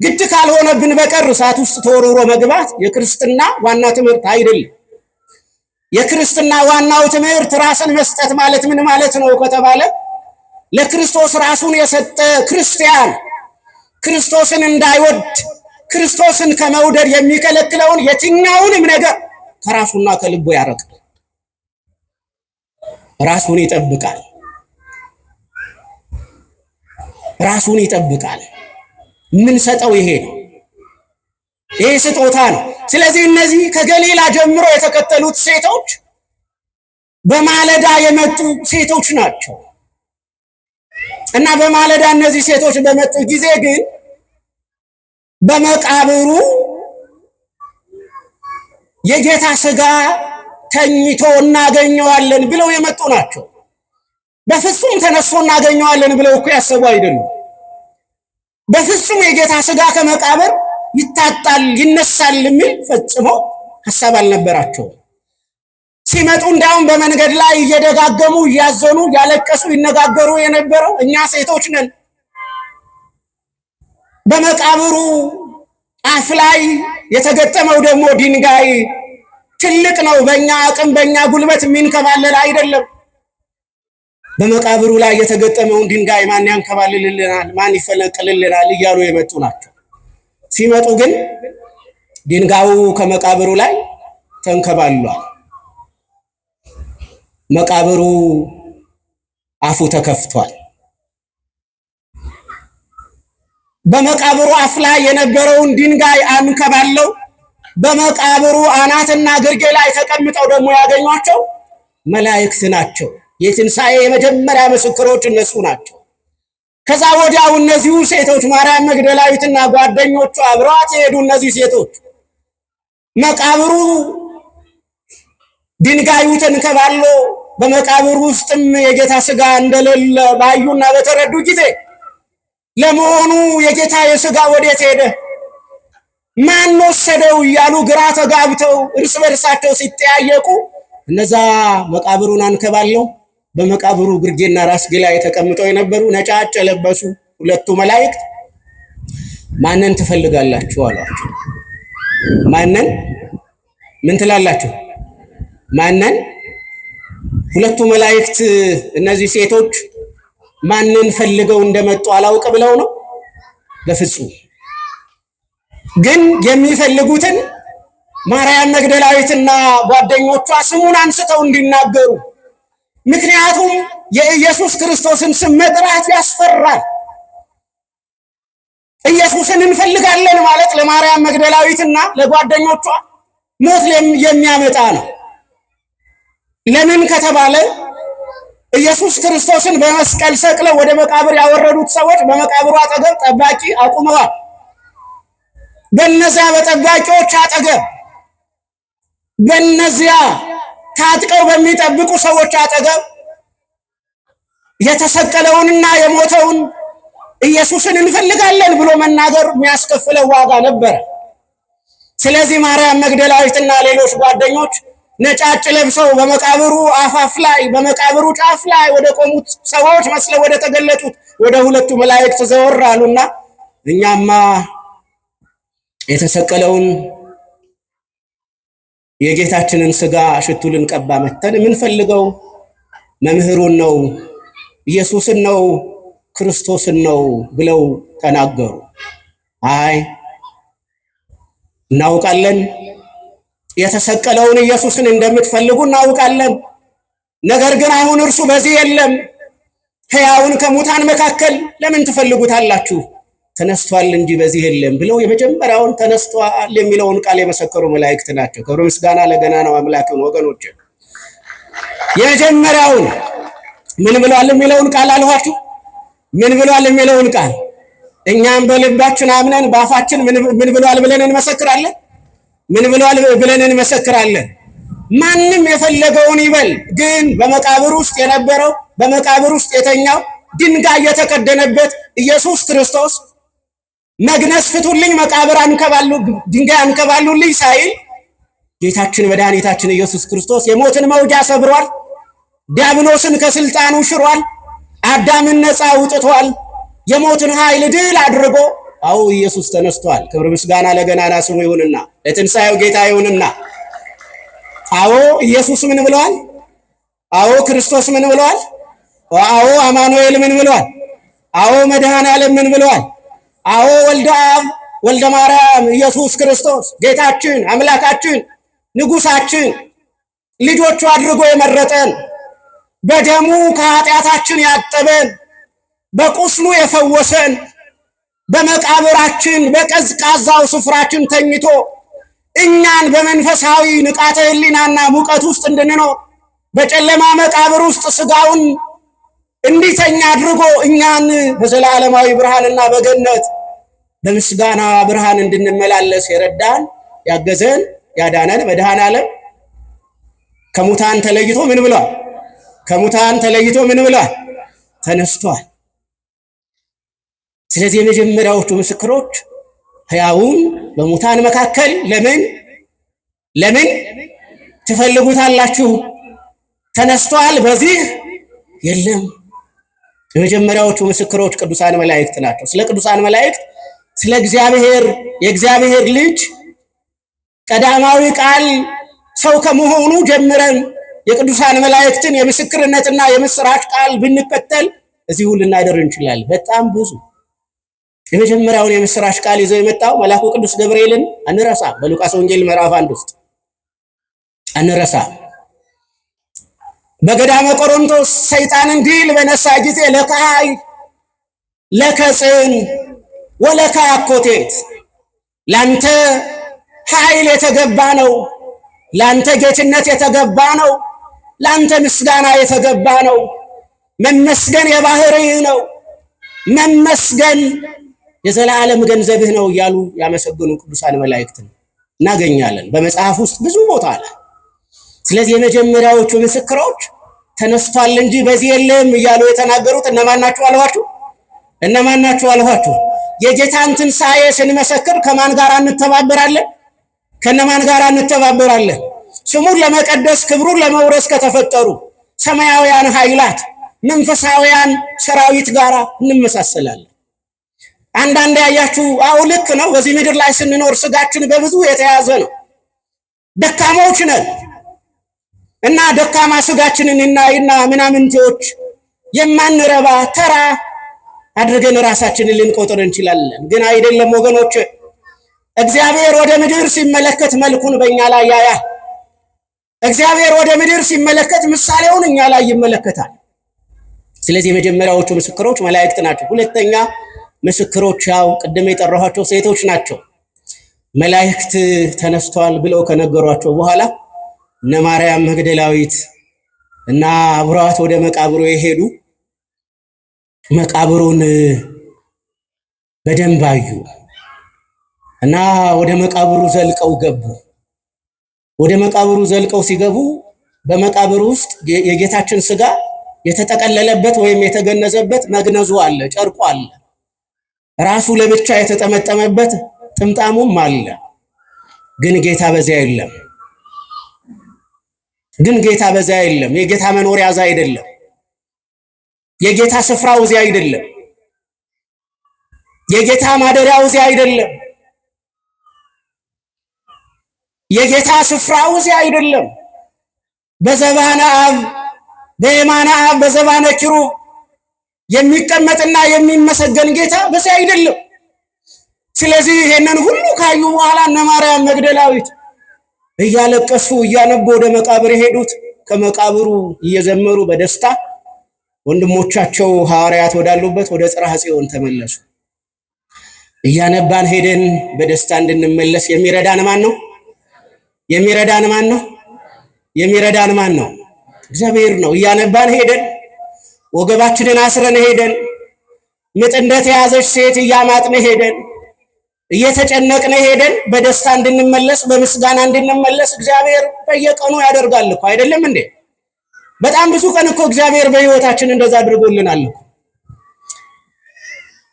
ግድ ካልሆነብን በቀር እሳት ውስጥ ተወርውሮ መግባት የክርስትና ዋና ትምህርት አይደለም። የክርስትና ዋናው ትምህርት ራስን መስጠት ማለት ምን ማለት ነው ከተባለ ለክርስቶስ ራሱን የሰጠ ክርስቲያን ክርስቶስን እንዳይወድ ክርስቶስን ከመውደድ የሚከለክለውን የትኛውንም ነገር ከራሱና ከልቡ ያረቃል። ራሱን ይጠብቃል። ራሱን ይጠብቃል። ምን ሰጠው ይሄ ነው። ይሄ ስጦታ ነው። ስለዚህ እነዚህ ከገሊላ ጀምሮ የተከተሉት ሴቶች በማለዳ የመጡ ሴቶች ናቸው እና በማለዳ እነዚህ ሴቶች በመጡ ጊዜ ግን በመቃብሩ የጌታ ሥጋ ተኝቶ እናገኘዋለን ብለው የመጡ ናቸው። በፍጹም ተነስቶ እናገኘዋለን ብለው እኮ ያሰቡ አይደሉም። በፍጹም የጌታ ሥጋ ከመቃብር ይታጣል ይነሳል የሚል ፈጽሞ ሐሳብ አልነበራቸውም። ሲመጡ እንዳውም በመንገድ ላይ እየደጋገሙ እያዘኑ ያለቀሱ ይነጋገሩ የነበረው እኛ ሴቶች ነን። በመቃብሩ አፍ ላይ የተገጠመው ደግሞ ድንጋይ ትልቅ ነው። በእኛ አቅም በእኛ ጉልበት የሚንከባለል አይደለም። በመቃብሩ ላይ የተገጠመውን ድንጋይ ማን ያንከባልልልናል? ማን ይፈነቅልልናል? እያሉ የመጡ ናቸው። ሲመጡ ግን ድንጋዩ ከመቃብሩ ላይ ተንከባሏል። መቃብሩ አፉ ተከፍቷል። በመቃብሩ አፍ ላይ የነበረውን ድንጋይ አንከባለው በመቃብሩ አናትና ግርጌ ላይ ተቀምጠው ደግሞ ያገኟቸው መላእክት ናቸው። የትንሣኤ የመጀመሪያ ምስክሮች እነሱ ናቸው። ከዛ ወዲያው እነዚሁ ሴቶች ማርያም መግደላዊትና ጓደኞቿ አብረዋት የሄዱ እነዚህ ሴቶች መቃብሩ ድንጋዩ ተንከባሎ በመቃብሩ ውስጥም የጌታ ሥጋ እንደሌለ ባዩና በተረዱ ጊዜ ለመሆኑ የጌታ የሥጋ ወዴት ሄደ? ማን ወሰደው? እያሉ ግራ ተጋብተው እርስ በርሳቸው ሲጠያየቁ እነዛ መቃብሩን አንከባለው በመቃብሩ ግርጌና ራስጌ ላይ ተቀምጠው የነበሩ ነጫጭ የለበሱ ሁለቱ መላእክት ማንን ትፈልጋላችሁ አሏቸው። ማንን? ምን ትላላችሁ? ማንን? ሁለቱ መላእክት እነዚህ ሴቶች ማንን ፈልገው እንደመጡ አላውቅ ብለው ነው? በፍጹም። ግን የሚፈልጉትን ማርያም መግደላዊትና ጓደኞቿ ስሙን አንስተው እንዲናገሩ፣ ምክንያቱም የኢየሱስ ክርስቶስን ስም መጥራት ያስፈራል። ኢየሱስን እንፈልጋለን ማለት ለማርያም መግደላዊትና ለጓደኞቿ ሞት የሚያመጣ ነው። ለምን ከተባለ ኢየሱስ ክርስቶስን በመስቀል ሰቅለው ወደ መቃብር ያወረዱት ሰዎች በመቃብሩ አጠገብ ጠባቂ አቁመዋል። በእነዚያ በጠባቂዎች አጠገብ በእነዚያ ታጥቀው በሚጠብቁ ሰዎች አጠገብ የተሰቀለውንና የሞተውን ኢየሱስን እንፈልጋለን ብሎ መናገር የሚያስከፍለው ዋጋ ነበረ። ስለዚህ ማርያም መግደላዊትና ሌሎች ጓደኞች ነጫጭ ለብሰው በመቃብሩ አፋፍ ላይ በመቃብሩ ጫፍ ላይ ወደ ቆሙት ሰዎች መስለው ወደ ተገለጡት ወደ ሁለቱ መላእክት ዘወር አሉና እኛማ የተሰቀለውን የጌታችንን ሥጋ ሽቱ ልንቀባ መተን የምንፈልገው መምህሩን ነው፣ ኢየሱስን ነው፣ ክርስቶስን ነው ብለው ተናገሩ። አይ እናውቃለን፣ የተሰቀለውን ኢየሱስን እንደምትፈልጉ እናውቃለን። ነገር ግን አሁን እርሱ በዚህ የለም፣ ሕያውን ከሙታን መካከል ለምን ትፈልጉታላችሁ? ተነስቷል እንጂ በዚህ የለም ብለው የመጀመሪያውን ተነስቷል የሚለውን ቃል የመሰከሩ መላእክት ናቸው። ክብር ምስጋና ለገናናው አምላክን ወገኖች፣ የመጀመሪያውን ምን ብሏል የሚለውን ቃል አልኋችሁ። ምን ብሏል የሚለውን ቃል እኛም በልባችን አምነን በአፋችን ምን ብሏል ብለን እንመሰክራለን። ምን ብሏል ብለን እንመሰክራለን። ማንም የፈለገውን ይበል፣ ግን በመቃብር ውስጥ የነበረው በመቃብር ውስጥ የተኛው ድንጋይ የተከደነበት ኢየሱስ ክርስቶስ መግነዝ ፍቱልኝ፣ መቃብር አንከባሉ፣ ድንጋይ አንከባሉልኝ ሳይል ጌታችን መድኃኒታችን ኢየሱስ ክርስቶስ የሞትን መውጊያ ሰብሯል። ዲያብሎስን ከስልጣኑ ሽሯል። አዳምን ነፃ አውጥቷል። የሞትን ኃይል ድል አድርጎ አዎ ኢየሱስ ተነስቷል። ክብር ምስጋና ለገናና ስሙ ይሁንና ለትንሣኤው ጌታ ይሁንና። አዎ ኢየሱስ ምን ብለዋል? አዎ ክርስቶስ ምን ብለዋል? አዎ አማኑኤል ምን ብለዋል? አዎ መድኃኔ ዓለም ምን ብለዋል? አዎ ወልደ አብ ወልደ ማርያም ኢየሱስ ክርስቶስ ጌታችን አምላካችን ንጉሳችን ልጆቹ አድርጎ የመረጠን በደሙ ከኃጢአታችን ያጠበን በቁስሉ የፈወሰን በመቃብራችን በቀዝቃዛው ስፍራችን ተኝቶ እኛን በመንፈሳዊ ንቃተ ሕሊናና ሙቀት ውስጥ እንድንኖር በጨለማ መቃብር ውስጥ ሥጋውን እንዲተኛ አድርጎ እኛን በዘላለማዊ ብርሃንና በገነት በምስጋና ብርሃን እንድንመላለስ የረዳን ያገዘን ያዳነን መድኃኔ ዓለም ከሙታን ተለይቶ ምን ብሏል? ከሙታን ተለይቶ ምን ብሏል? ተነስቷል። ስለዚህ የመጀመሪያዎቹ ምስክሮች ሕያውን በሙታን መካከል ለምን ትፈልጉታላችሁ? ተነስቷል፣ በዚህ የለም። የመጀመሪያዎቹ ምስክሮች ቅዱሳን መላእክት ናቸው። ስለ ቅዱሳን መላእክት ስለ እግዚአብሔር የእግዚአብሔር ልጅ ቀዳማዊ ቃል ሰው ከመሆኑ ጀምረን የቅዱሳን መላእክትን የምስክርነትና የምስራች ቃል ብንከተል እዚሁ ልናደር እንችላለን። በጣም ብዙ የመጀመሪያውን የምስራች ቃል ይዘው የመጣው መልአኩ ቅዱስ ገብርኤልን አንረሳ። በሉቃስ ወንጌል ምዕራፍ 1 ውስጥ አንረሳ። በገዳመ ቆሮንቶስ ሰይጣንን ድል በነሳ ጊዜ ለከሃይ ለከጽን ወለካ አኮቴት ላንተ ኃይል የተገባ ነው፣ ላንተ ጌትነት የተገባ ነው፣ ላንተ ምስጋና የተገባ ነው። መመስገን የባህርህ ነው፣ መመስገን የዘላለም ገንዘብህ ነው እያሉ ያመሰግኑ ቅዱሳን መላእክትን እናገኛለን በመጽሐፍ ውስጥ ብዙ ቦታ አለ። ስለዚህ የመጀመሪያዎቹ ምስክሮች ተነስቷል እንጂ በዚህ የለም እያሉ የተናገሩት እነማን ናቸው አልኋችሁ? እነማን ናቸው አልኋችሁ? የጌታን ትንሣኤ ስንመሰክር ከማን ጋር እንተባበራለን? ከነማን ጋር እንተባበራለን? ስሙን ለመቀደስ ክብሩን ለመውረስ ከተፈጠሩ ሰማያውያን ኃይላት መንፈሳውያን ሰራዊት ጋር እንመሳሰላለን። አንዳንድ ያያችሁ አው ልክ ነው። በዚህ ምድር ላይ ስንኖር ስጋችን በብዙ የተያዘ ነው። ደካሞች ነን እና ደካማ ስጋችንን እና ምናምንቴዎች የማንረባ ተራ አድርገን ራሳችንን ልንቆጥር እንችላለን። ግን አይደለም ወገኖች። እግዚአብሔር ወደ ምድር ሲመለከት መልኩን በእኛ ላይ ያያል። እግዚአብሔር ወደ ምድር ሲመለከት ምሳሌውን እኛ ላይ ይመለከታል። ስለዚህ የመጀመሪያዎቹ ምስክሮች መላእክት ናቸው። ሁለተኛ ምስክሮች ያው ቅድም የጠራኋቸው ሴቶች ናቸው። መላእክት ተነስተዋል ብለው ከነገሯቸው በኋላ እነ ማርያም መግደላዊት እና አብረዋት ወደ መቃብሩ የሄዱ መቃብሩን በደንብ አዩ እና ወደ መቃብሩ ዘልቀው ገቡ። ወደ መቃብሩ ዘልቀው ሲገቡ በመቃብሩ ውስጥ የጌታችን ሥጋ የተጠቀለለበት ወይም የተገነዘበት መግነዙ አለ፣ ጨርቁ አለ። ራሱ ለብቻ የተጠመጠመበት ጥምጣሙም አለ። ግን ጌታ በዚያ የለም። ግን ጌታ በዚያ የለም። የጌታ መኖሪያ እዚያ አይደለም። የጌታ ስፍራው እዚያ አይደለም። የጌታ ማደሪያው እዚያ አይደለም። የጌታ ስፍራው እዚያ አይደለም። በዘባነ አብ በየማነ አብ በዘባነ ኪሩብ የሚቀመጥና የሚመሰገን ጌታ በዚያ አይደለም። ስለዚህ ይሄንን ሁሉ ካዩ በኋላ እነ ማርያም መግደላዊት እያለቀሱ እያነቡ ወደ መቃብር የሄዱት ከመቃብሩ እየዘመሩ በደስታ ወንድሞቻቸው ሐዋርያት ወዳሉበት ወደ ጽርሐ ጽዮን ተመለሱ። እያነባን ሄደን በደስታ እንድንመለስ የሚረዳን ማን ነው? የሚረዳን ማን ነው? የሚረዳን ማን ነው? እግዚአብሔር ነው። እያነባን ሄደን ወገባችንን አስረን ሄደን ምጥ እንደተያዘች ሴት እያማጥን ሄደን እየተጨነቅን ሄደን በደስታ እንድንመለስ በምስጋና እንድንመለስ እግዚአብሔር በየቀኑ ያደርጋል እኮ አይደለም እንዴ? በጣም ብዙ ቀን እኮ እግዚአብሔር በሕይወታችን እንደዛ አድርጎልናል እኮ።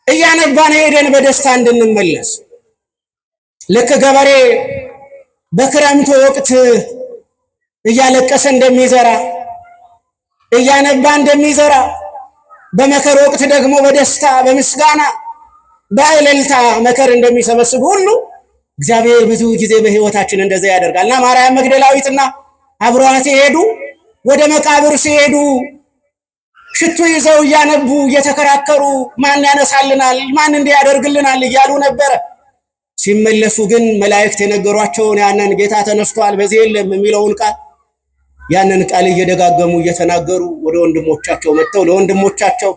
እያነባን ሄደን በደስታ እንድንመለስ ልክ ገበሬ በክረምቱ ወቅት እያለቀሰ እንደሚዘራ እያነባ እንደሚዘራ በመከር ወቅት ደግሞ በደስታ በምስጋና በእልልታ መከር እንደሚሰበስብ ሁሉ እግዚአብሔር ብዙ ጊዜ በሕይወታችን እንደዛ ያደርጋልና ማርያም መግደላዊትና አብረዋት የሄዱ ወደ መቃብር ሲሄዱ ሽቱ ይዘው እያነቡ እየተከራከሩ ማን ያነሳልናል፣ ማን እንዲያደርግልናል እያሉ ነበረ። ሲመለሱ ግን መላእክት የነገሯቸውን ያንን ጌታ ተነስቷል በዚህ የለም የሚለውን ቃል ያንን ቃል እየደጋገሙ እየተናገሩ ወደ ወንድሞቻቸው መጥተው ለወንድሞቻቸው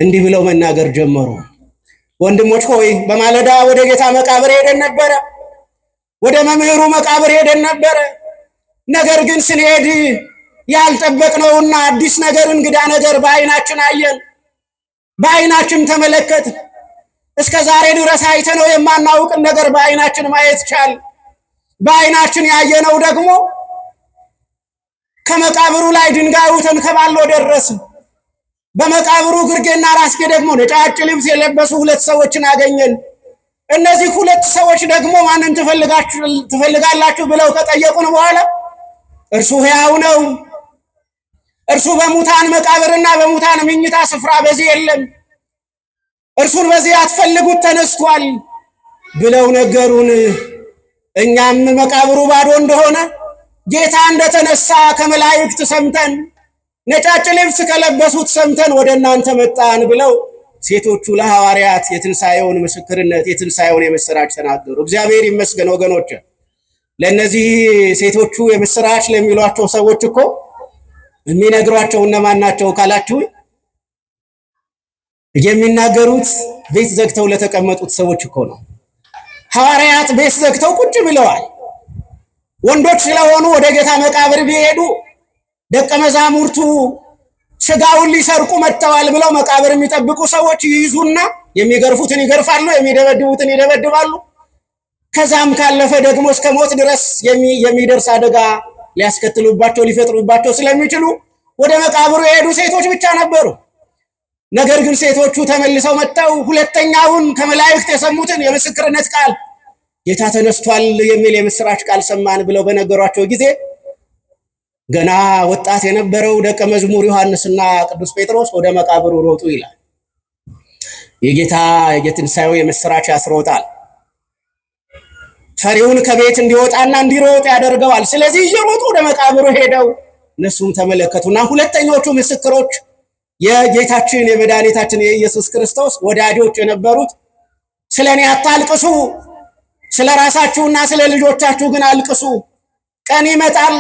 እንዲህ ብለው መናገር ጀመሩ። ወንድሞች ሆይ በማለዳ ወደ ጌታ መቃብር ሄደን ነበረ፣ ወደ መምህሩ መቃብር ሄደን ነበረ። ነገር ግን ስንሄድ ያልጠበቅነውና አዲስ ነገር እንግዳ ነገር በዓይናችን አየን፣ በዓይናችን ተመለከት። እስከ ዛሬ ድረስ አይተነው የማናውቅን ነገር በዓይናችን ማየት ቻል። በዓይናችን ያየነው ደግሞ ከመቃብሩ ላይ ድንጋዩ ተንከባሎ ደረስ። በመቃብሩ ግርጌና ራስጌ ደግሞ ነጫጭ ልብስ የለበሱ ሁለት ሰዎችን አገኘን። እነዚህ ሁለት ሰዎች ደግሞ ማንን ትፈልጋላችሁ ብለው ከጠየቁን በኋላ እርሱ ሕያው ነው፣ እርሱ በሙታን መቃብርና በሙታን ምኝታ ስፍራ በዚህ የለም፣ እርሱን በዚህ አትፈልጉት ተነስቷል ብለው ነገሩን። እኛም መቃብሩ ባዶ እንደሆነ ጌታ እንደተነሳ ከመላእክት ሰምተን ነጫጭ ልብስ ከለበሱት ሰምተን ወደ እናንተ መጣን ብለው ሴቶቹ ለሐዋርያት የትንሣኤውን ምስክርነት የትንሣኤውን የምስራች ተናገሩ። እግዚአብሔር ይመስገን ወገኖች። ለእነዚህ ሴቶቹ የምስራች ለሚሏቸው ሰዎች እኮ የሚነግሯቸው እነማን ናቸው ካላችሁ የሚናገሩት ቤት ዘግተው ለተቀመጡት ሰዎች እኮ ነው። ሐዋርያት ቤት ዘግተው ቁጭ ብለዋል። ወንዶች ስለሆኑ ወደ ጌታ መቃብር ቢሄዱ ደቀ መዛሙርቱ ስጋውን ሊሰርቁ መጥተዋል ብለው መቃብር የሚጠብቁ ሰዎች ይይዙና የሚገርፉትን ይገርፋሉ፣ የሚደበድቡትን ይደበድባሉ። ከዛም ካለፈ ደግሞ እስከ ሞት ድረስ የሚደርስ አደጋ ሊያስከትሉባቸው ሊፈጥሩባቸው ስለሚችሉ ወደ መቃብሩ የሄዱ ሴቶች ብቻ ነበሩ። ነገር ግን ሴቶቹ ተመልሰው መጥተው ሁለተኛውን ከመላእክት የሰሙትን የምስክርነት ቃል ጌታ ተነስቷል የሚል የምስራች ቃል ሰማን ብለው በነገሯቸው ጊዜ ገና ወጣት የነበረው ደቀ መዝሙር ዮሐንስና ቅዱስ ጴጥሮስ ወደ መቃብሩ ሮጡ ይላል። የጌታ የትንሣኤው የምስራች ያስሮጣል። ፈሪውን ከቤት እንዲወጣና እንዲሮጥ ያደርገዋል። ስለዚህ እየሮጡ ወደ መቃብሩ ሄደው እነሱም ተመለከቱና ሁለተኞቹ ምስክሮች የጌታችን የመድኃኒታችን የኢየሱስ ክርስቶስ ወዳጆች የነበሩት ስለኔ አታልቅሱ፣ ስለ ራሳችሁና ስለ ልጆቻችሁ ግን አልቅሱ፣ ቀን ይመጣል፣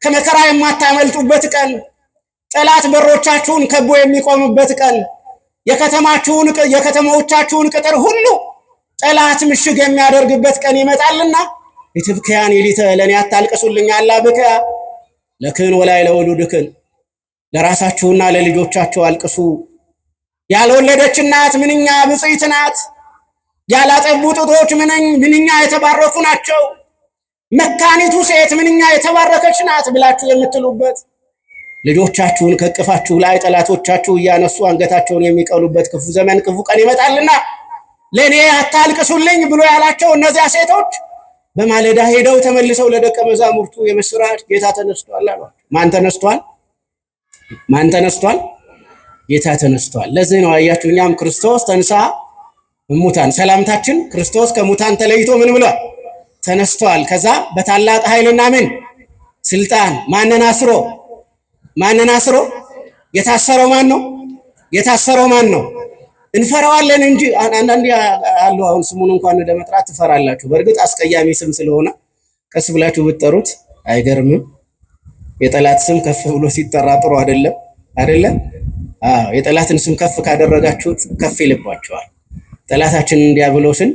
ከመከራ የማታመልጡበት ቀን፣ ጠላት በሮቻችሁን ከቦ የሚቆምበት ቀን፣ የከተሞቻችሁን ቅጥር ሁሉ ጠላት ምሽግ የሚያደርግበት ቀን ይመጣልና ኢትብክያን ይሊተ ለኔ አታልቅሱልኝ አላብከያ ለክን ወላይ ለወሉድክን ለራሳችሁና ለልጆቻችሁ አልቅሱ። ያልወለደች እናት ምንኛ ብፅዕት ናት፣ ያላጠቡ ጡቶች ምንኛ የተባረኩ ናቸው፣ መካኒቱ ሴት ምንኛ የተባረከች ናት ብላችሁ የምትሉበት ልጆቻችሁን ከቅፋችሁ ላይ ጠላቶቻችሁ እያነሱ አንገታቸውን የሚቀሉበት ክፉ ዘመን ክፉ ቀን ይመጣልና ለኔ አታልቅሱልኝ ብሎ ያላቸው እነዚያ ሴቶች በማለዳ ሄደው ተመልሰው ለደቀ መዛሙርቱ የምስራች ጌታ ተነስቷል አሏቸው። ማን ተነስቷል? ማን ተነስቷል? ጌታ ተነስቷል። ለዚህ ነው አያችሁ እኛም ክርስቶስ ተንሥአ እሙታን ሰላምታችን ክርስቶስ ከሙታን ተለይቶ ምን ብሏል? ተነስቷል። ከዛ በታላቅ ኃይልና ምን ስልጣን ማንን አስሮ የታሰረው ማን ነው? የታሰረው ማን ነው? እንፈራዋለን እንጂ አንዳንዴ አሉ አሁን ስሙን እንኳን ለመጥራት ትፈራላችሁ። በእርግጥ አስቀያሚ ስም ስለሆነ ቀስ ብላችሁ ብትጠሩት አይገርምም። የጠላት ስም ከፍ ብሎ ሲጠራ ጥሩ አይደለም። የጠላትን ስም ከፍ ካደረጋችሁት ከፍ ይልባችኋል። ጠላታችንን ዲያብሎስን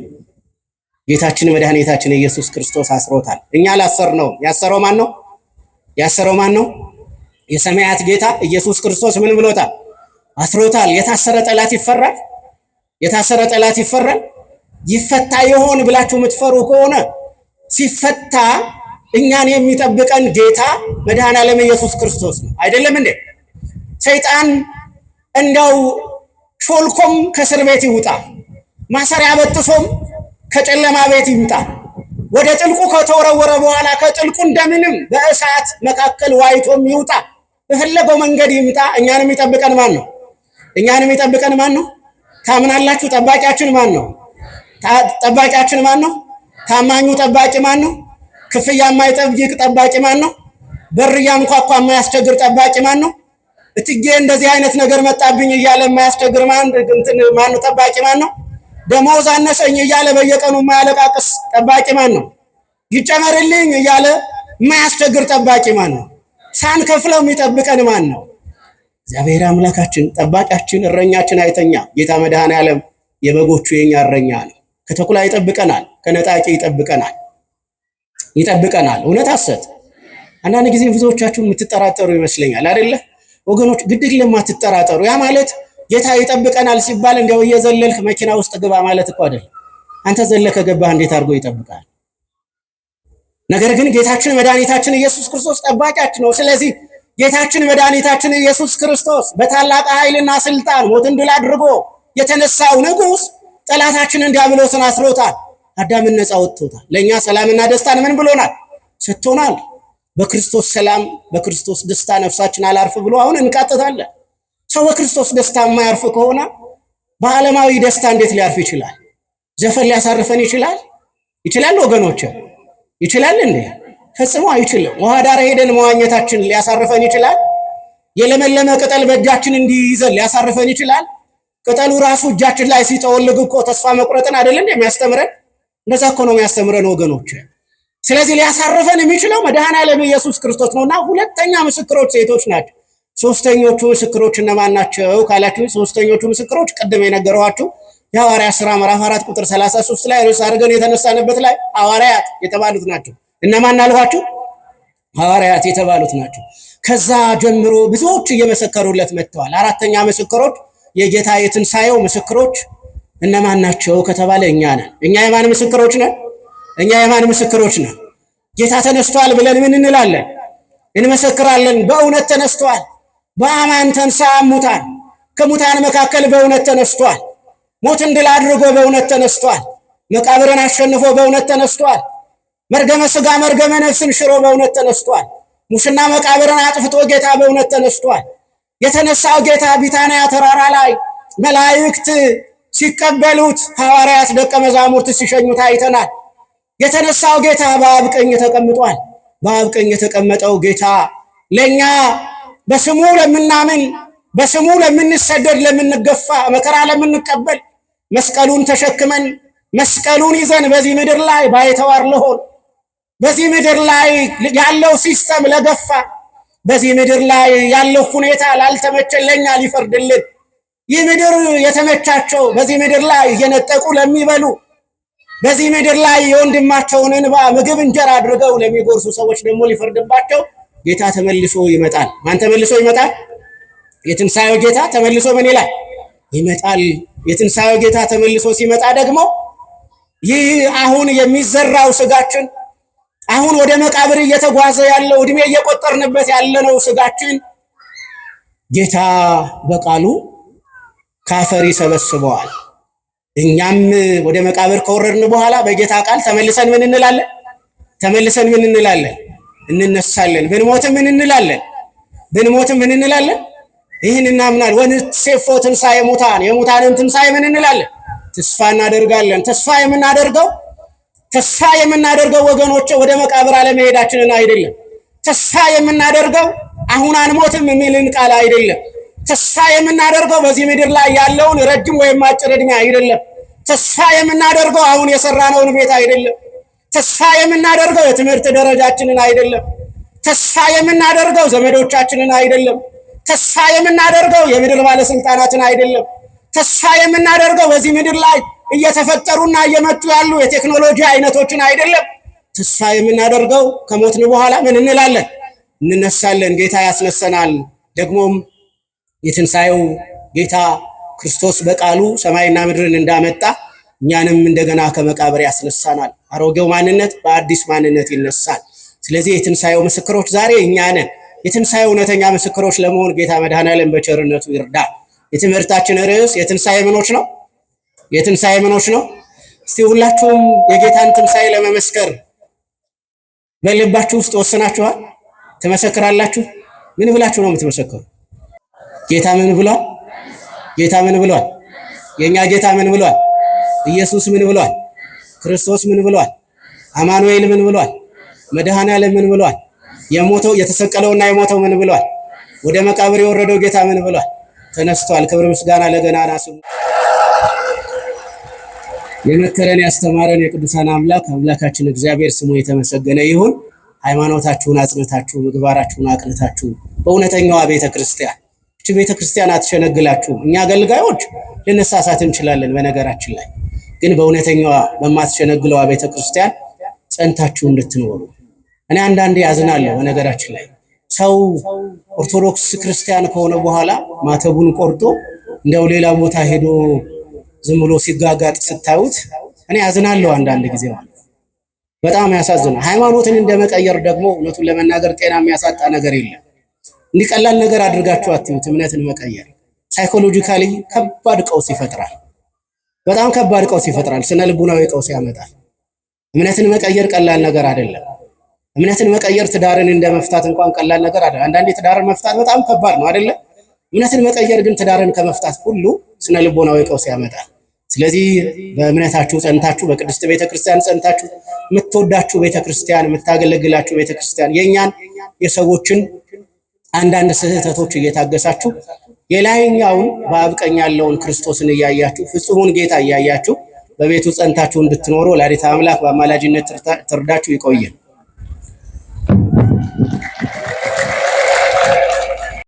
ጌታችን መድኃኒታችን ኢየሱስ ክርስቶስ አስሮታል። እኛ አላሰርነውም። ያሰረው ማን ነው? ያሰረው ማን ነው? የሰማያት ጌታ ኢየሱስ ክርስቶስ ምን ብሎታል? አስሮታል። የታሰረ ጠላት ይፈራል? የታሰረ ጠላት ይፈራል? ይፈታ ይሆን ብላችሁ የምትፈሩ ከሆነ ሲፈታ እኛን የሚጠብቀን ጌታ መድኃኔዓለም ኢየሱስ ክርስቶስ ነው። አይደለም እንዴ? ሰይጣን እንደው ሾልኮም ከእስር ቤት ይውጣ፣ ማሰሪያ በጥሶም ከጨለማ ቤት ይምጣ፣ ወደ ጥልቁ ከተወረወረ በኋላ ከጥልቁ እንደምንም በእሳት መካከል ዋይቶም ይውጣ፣ በፈለገው መንገድ ይምጣ፣ እኛን የሚጠብቀን ማን ነው? እኛን የሚጠብቀን ማን ነው? ታምናላችሁ? ጠባቂያችን ማን ነው? ጠባቂያችን ማን ነው? ታማኙ ጠባቂ ማን ነው? ክፍያ የማይጠይቅ ጠባቂ ማን ነው? በር እያንኳኳ የማያስቸግር ጠባቂ ማን ነው? እትዬ እንደዚህ አይነት ነገር መጣብኝ እያለ የማያስቸግር ማን ነው? ጠባቂ ማን ነው? ደሞዝ አነሰኝ እያለ በየቀኑ የማያለቃቅስ ጠባቂ ማን ነው? ይጨመርልኝ እያለ የማያስቸግር ጠባቂ ማን ነው? ሳንከፍለው የሚጠብቀን ማን ነው? እግዚአብሔር አምላካችን ጠባቂያችን፣ እረኛችን አይተኛ። ጌታ መድኃኔዓለም የበጎቹ የኛ እረኛ ነው። ከተኩላ ይጠብቀናል፣ ከነጣቂ ይጠብቀናል። እውነት ሐሰት? አንዳንድ ጊዜ ብዙዎቻችሁ የምትጠራጠሩ ይመስለኛል አይደለ ወገኖች? ግድግ ለማትጠራጠሩ። ያ ማለት ጌታ ይጠብቀናል ሲባል እንደው እየዘለልክ መኪና ውስጥ ግባ ማለት እኮ አይደለም። አንተ ዘለከ ገባህ እንዴት አድርጎ ይጠብቃል? ነገር ግን ጌታችን መድኃኒታችን ኢየሱስ ክርስቶስ ጠባቂያችን ነው። ስለዚህ ጌታችን መድኃኒታችን ኢየሱስ ክርስቶስ በታላቅ ኃይልና ስልጣን ሞትን ድል አድርጎ የተነሳው ንጉሥ ጠላታችንን ዲያብሎስን አስሮታል። አዳምን ነፃ ወጥቶታል። ለእኛ ሰላምና ደስታን ምን ብሎናል? ሰጥቶናል። በክርስቶስ ሰላም በክርስቶስ ደስታ ነፍሳችን አላርፍ ብሎ አሁን እንቃጥታለን። ሰው በክርስቶስ ደስታ የማያርፍ ከሆነ በዓለማዊ ደስታ እንዴት ሊያርፍ ይችላል? ዘፈን ሊያሳርፈን ይችላል? ይችላል ወገኖች? ይችላል እንዴ? ፈጽሞ አይችልም። ውሃ ዳር ሄደን መዋኘታችን ሊያሳርፈን ይችላል? የለመለመ ቅጠል በእጃችን እንዲይዘን ሊያሳርፈን ይችላል? ቅጠሉ ራሱ እጃችን ላይ ሲጠወልግ እኮ ተስፋ መቁረጥን አይደለም የሚያስተምረን? እንደዛ እኮ ነው የሚያስተምረን ወገኖች። ስለዚህ ሊያሳርፈን የሚችለው መድኃኔዓለም ኢየሱስ ክርስቶስ ነውና ሁለተኛ ምስክሮች ሴቶች ናቸው። ሶስተኞቹ ምስክሮች እነማን ናቸው ካላችሁ፣ ሶስተኞቹ ምስክሮች ቅድም የነገረኋችሁ የሐዋርያት ሥራ ምዕራፍ 4 ቁጥር 33 ላይ ርዕስ አድርገን የተነሳንበት ላይ ሐዋርያት የተባሉት ናቸው። እነማን አልኋችሁ? ሐዋርያት የተባሉት ናቸው። ከዛ ጀምሮ ብዙዎች እየመሰከሩለት መጥተዋል። አራተኛ ምስክሮች የጌታ የትንሣኤው ምስክሮች እነማን ናቸው ከተባለ እኛ ነን። እኛ የማን ምስክሮች ነን? እኛ የማን ምስክሮች ነን? ጌታ ተነስቷል ብለን ምን እንላለን? እንመሰክራለን። በእውነት ተነስቷል። በአማን ተንሥአ እሙታን፣ ከሙታን መካከል በእውነት ተነስቷል። ሞትን ድል አድርጎ በእውነት ተነስቷል። መቃብርን አሸንፎ በእውነት ተነስቷል። መርገመ ሥጋ መርገመ ነፍስን ሽሮ በእውነት ተነስቷል። ሙስና መቃብርን አጥፍቶ ጌታ በእውነት ተነስቷል። የተነሳው ጌታ ቢታንያ ተራራ ላይ መላእክት ሲቀበሉት፣ ሐዋርያት ደቀ መዛሙርት ሲሸኙት አይተናል። የተነሳው ጌታ በአብ ቀኝ ተቀምጧል። በአብ ቀኝ የተቀመጠው ጌታ ለኛ በስሙ ለምናምን፣ በስሙ ለምንሰደድ፣ ለምንገፋ፣ መከራ ለምንቀበል፣ መስቀሉን ተሸክመን መስቀሉን ይዘን በዚህ ምድር ላይ ባይተዋር ለሆን፣ በዚህ ምድር ላይ ያለው ሲስተም ለገፋ፣ በዚህ ምድር ላይ ያለው ሁኔታ ላልተመቸን ለኛ ሊፈርድልን፣ ይህ ምድር የተመቻቸው በዚህ ምድር ላይ እየነጠቁ ለሚበሉ፣ በዚህ ምድር ላይ የወንድማቸውን እንባ ምግብ እንጀራ አድርገው ለሚጎርሱ ሰዎች ደግሞ ሊፈርድባቸው ጌታ ተመልሶ ይመጣል። ማን ተመልሶ ይመጣል? የትንሣኤው ጌታ ተመልሶ ምን ይላል? ይመጣል። የትንሣኤው ጌታ ተመልሶ ሲመጣ ደግሞ ይህ አሁን የሚዘራው ስጋችን፣ አሁን ወደ መቃብር እየተጓዘ ያለው ዕድሜ እየቆጠርንበት ያለነው ስጋችን ጌታ በቃሉ ካፈር ይሰበስበዋል። እኛም ወደ መቃብር ከወረድን በኋላ በጌታ ቃል ተመልሰን ምን እንላለን? ተመልሰን ምን እንላለን? እንነሳለን። ብንሞትም ምን እንላለን? ብንሞትም ምን እንላለን? ይህን እናምናል። ወንሴፎ ትንሣኤ ሙታን፣ የሙታንን ትንሣኤ ምን እንላለን? ተስፋ እናደርጋለን። ተስፋ የምናደርገው ወገኖች ወደ መቃብር አለመሄዳችንን አይደለም። ተስፋ የምናደርገው አሁን አንሞትም የሚልን ቃል አይደለም። ተስፋ የምናደርገው በዚህ ምድር ላይ ያለውን ረጅም ወይም አጭር ዕድሜ አይደለም። ተስፋ የምናደርገው አሁን የሰራነውን ቤት አይደለም። ተስፋ የምናደርገው የትምህርት ደረጃችንን አይደለም። ተስፋ የምናደርገው ዘመዶቻችንን አይደለም። ተስፋ የምናደርገው የምድር ባለስልጣናትን አይደለም። ተስፋ የምናደርገው በዚህ ምድር ላይ እየተፈጠሩና እየመጡ ያሉ የቴክኖሎጂ አይነቶችን አይደለም። ተስፋ የምናደርገው ከሞትን በኋላ ምን እንላለን? እንነሳለን። ጌታ ያስነሰናል። ደግሞም የትንሣኤው ጌታ ክርስቶስ በቃሉ ሰማይና ምድርን እንዳመጣ እኛንም እንደገና ከመቃብር ያስነሳናል። አሮጌው ማንነት በአዲስ ማንነት ይነሳል። ስለዚህ የትንሣኤው ምስክሮች ዛሬ እኛ ነን። የትንሣኤው እውነተኛ ምስክሮች ለመሆን ጌታ መድኃኔዓለም በቸርነቱ ይርዳል። የትምህርታችን ርዕስ የትንሣኤ ምኖች ነው። የትንሣኤ ምኖች ነው። እስቲ ሁላችሁም የጌታን ትንሣኤ ለመመስከር በልባችሁ ውስጥ ወስናችኋል? ትመሰክራላችሁ? ምን ብላችሁ ነው የምትመሰክሩ? ጌታ ምን ብሏል? ጌታ ምን ብሏል? የኛ ጌታ ምን ብሏል? ኢየሱስ ምን ብሏል? ክርስቶስ ምን ብሏል? አማኑኤል ምን ብሏል? መድኃኔዓለም ምን ብሏል? የሞተው የተሰቀለውና የሞተው ምን ብሏል? ወደ መቃብር የወረደው ጌታ ምን ብሏል? ተነስቷል። ክብር ምስጋና ለገናና ስሙ። የመከረን ያስተማረን የቅዱሳን አምላካችን እግዚአብሔር ስሙ የተመሰገነ ይሁን። ሃይማኖታችሁን አጽንታችሁ ምግባራችሁን አቅንታችሁ በእውነተኛዋ ቤተክርስቲያን፣ እቺ ቤተክርስቲያን አትሸነግላችሁም። እኛ አገልጋዮች ልንሳሳት እንችላለን። በነገራችን ላይ ግን በእውነተኛዋ በማትሸነግለዋ ቤተክርስቲያን ጸንታችሁ እንድትኖሩ እኔ አንዳንዴ ያዝናለሁ። በነገራችን ላይ ሰው ኦርቶዶክስ ክርስቲያን ከሆነ በኋላ ማተቡን ቆርጦ እንደው ሌላ ቦታ ሄዶ ዝም ብሎ ሲጋጋጥ ስታዩት እኔ ያዝናለሁ አንዳንድ ጊዜ ማለት በጣም ያሳዝናል። ሃይማኖትን እንደመቀየር ደግሞ እውነቱን ለመናገር ጤና የሚያሳጣ ነገር የለም። እንዲህ ቀላል ነገር አድርጋችሁ አትዩት። እምነትን መቀየር ሳይኮሎጂካሊ ከባድ ቀውስ ይፈጥራል። በጣም ከባድ ቀውስ ይፈጥራል። ስነ ልቡናዊ ቀውስ ያመጣል። እምነትን መቀየር ቀላል ነገር አይደለም። እምነትን መቀየር ትዳርን እንደመፍታት እንኳን ቀላል ነገር አይደለም። አንዳንዴ ትዳርን መፍታት በጣም ከባድ ነው አይደለ? እምነትን መቀየር ግን ትዳርን ከመፍታት ሁሉ ስነ ልቦናዊ ቀውስ ያመጣል። ስለዚህ በእምነታችሁ ጸንታችሁ፣ በቅድስት ቤተክርስቲያን ጸንታችሁ፣ የምትወዳችሁ ቤተክርስቲያን፣ የምታገለግላችሁ ቤተክርስቲያን የኛን የሰዎችን አንዳንድ ስህተቶች እየታገሳችሁ የላይኛውን በአብ ቀኝ ያለውን ክርስቶስን እያያችሁ ፍጹሙን ጌታ እያያችሁ በቤቱ ጸንታችሁ እንድትኖሩ ወላዲተ አምላክ በአማላጅነት ትርዳችሁ። ይቆየን።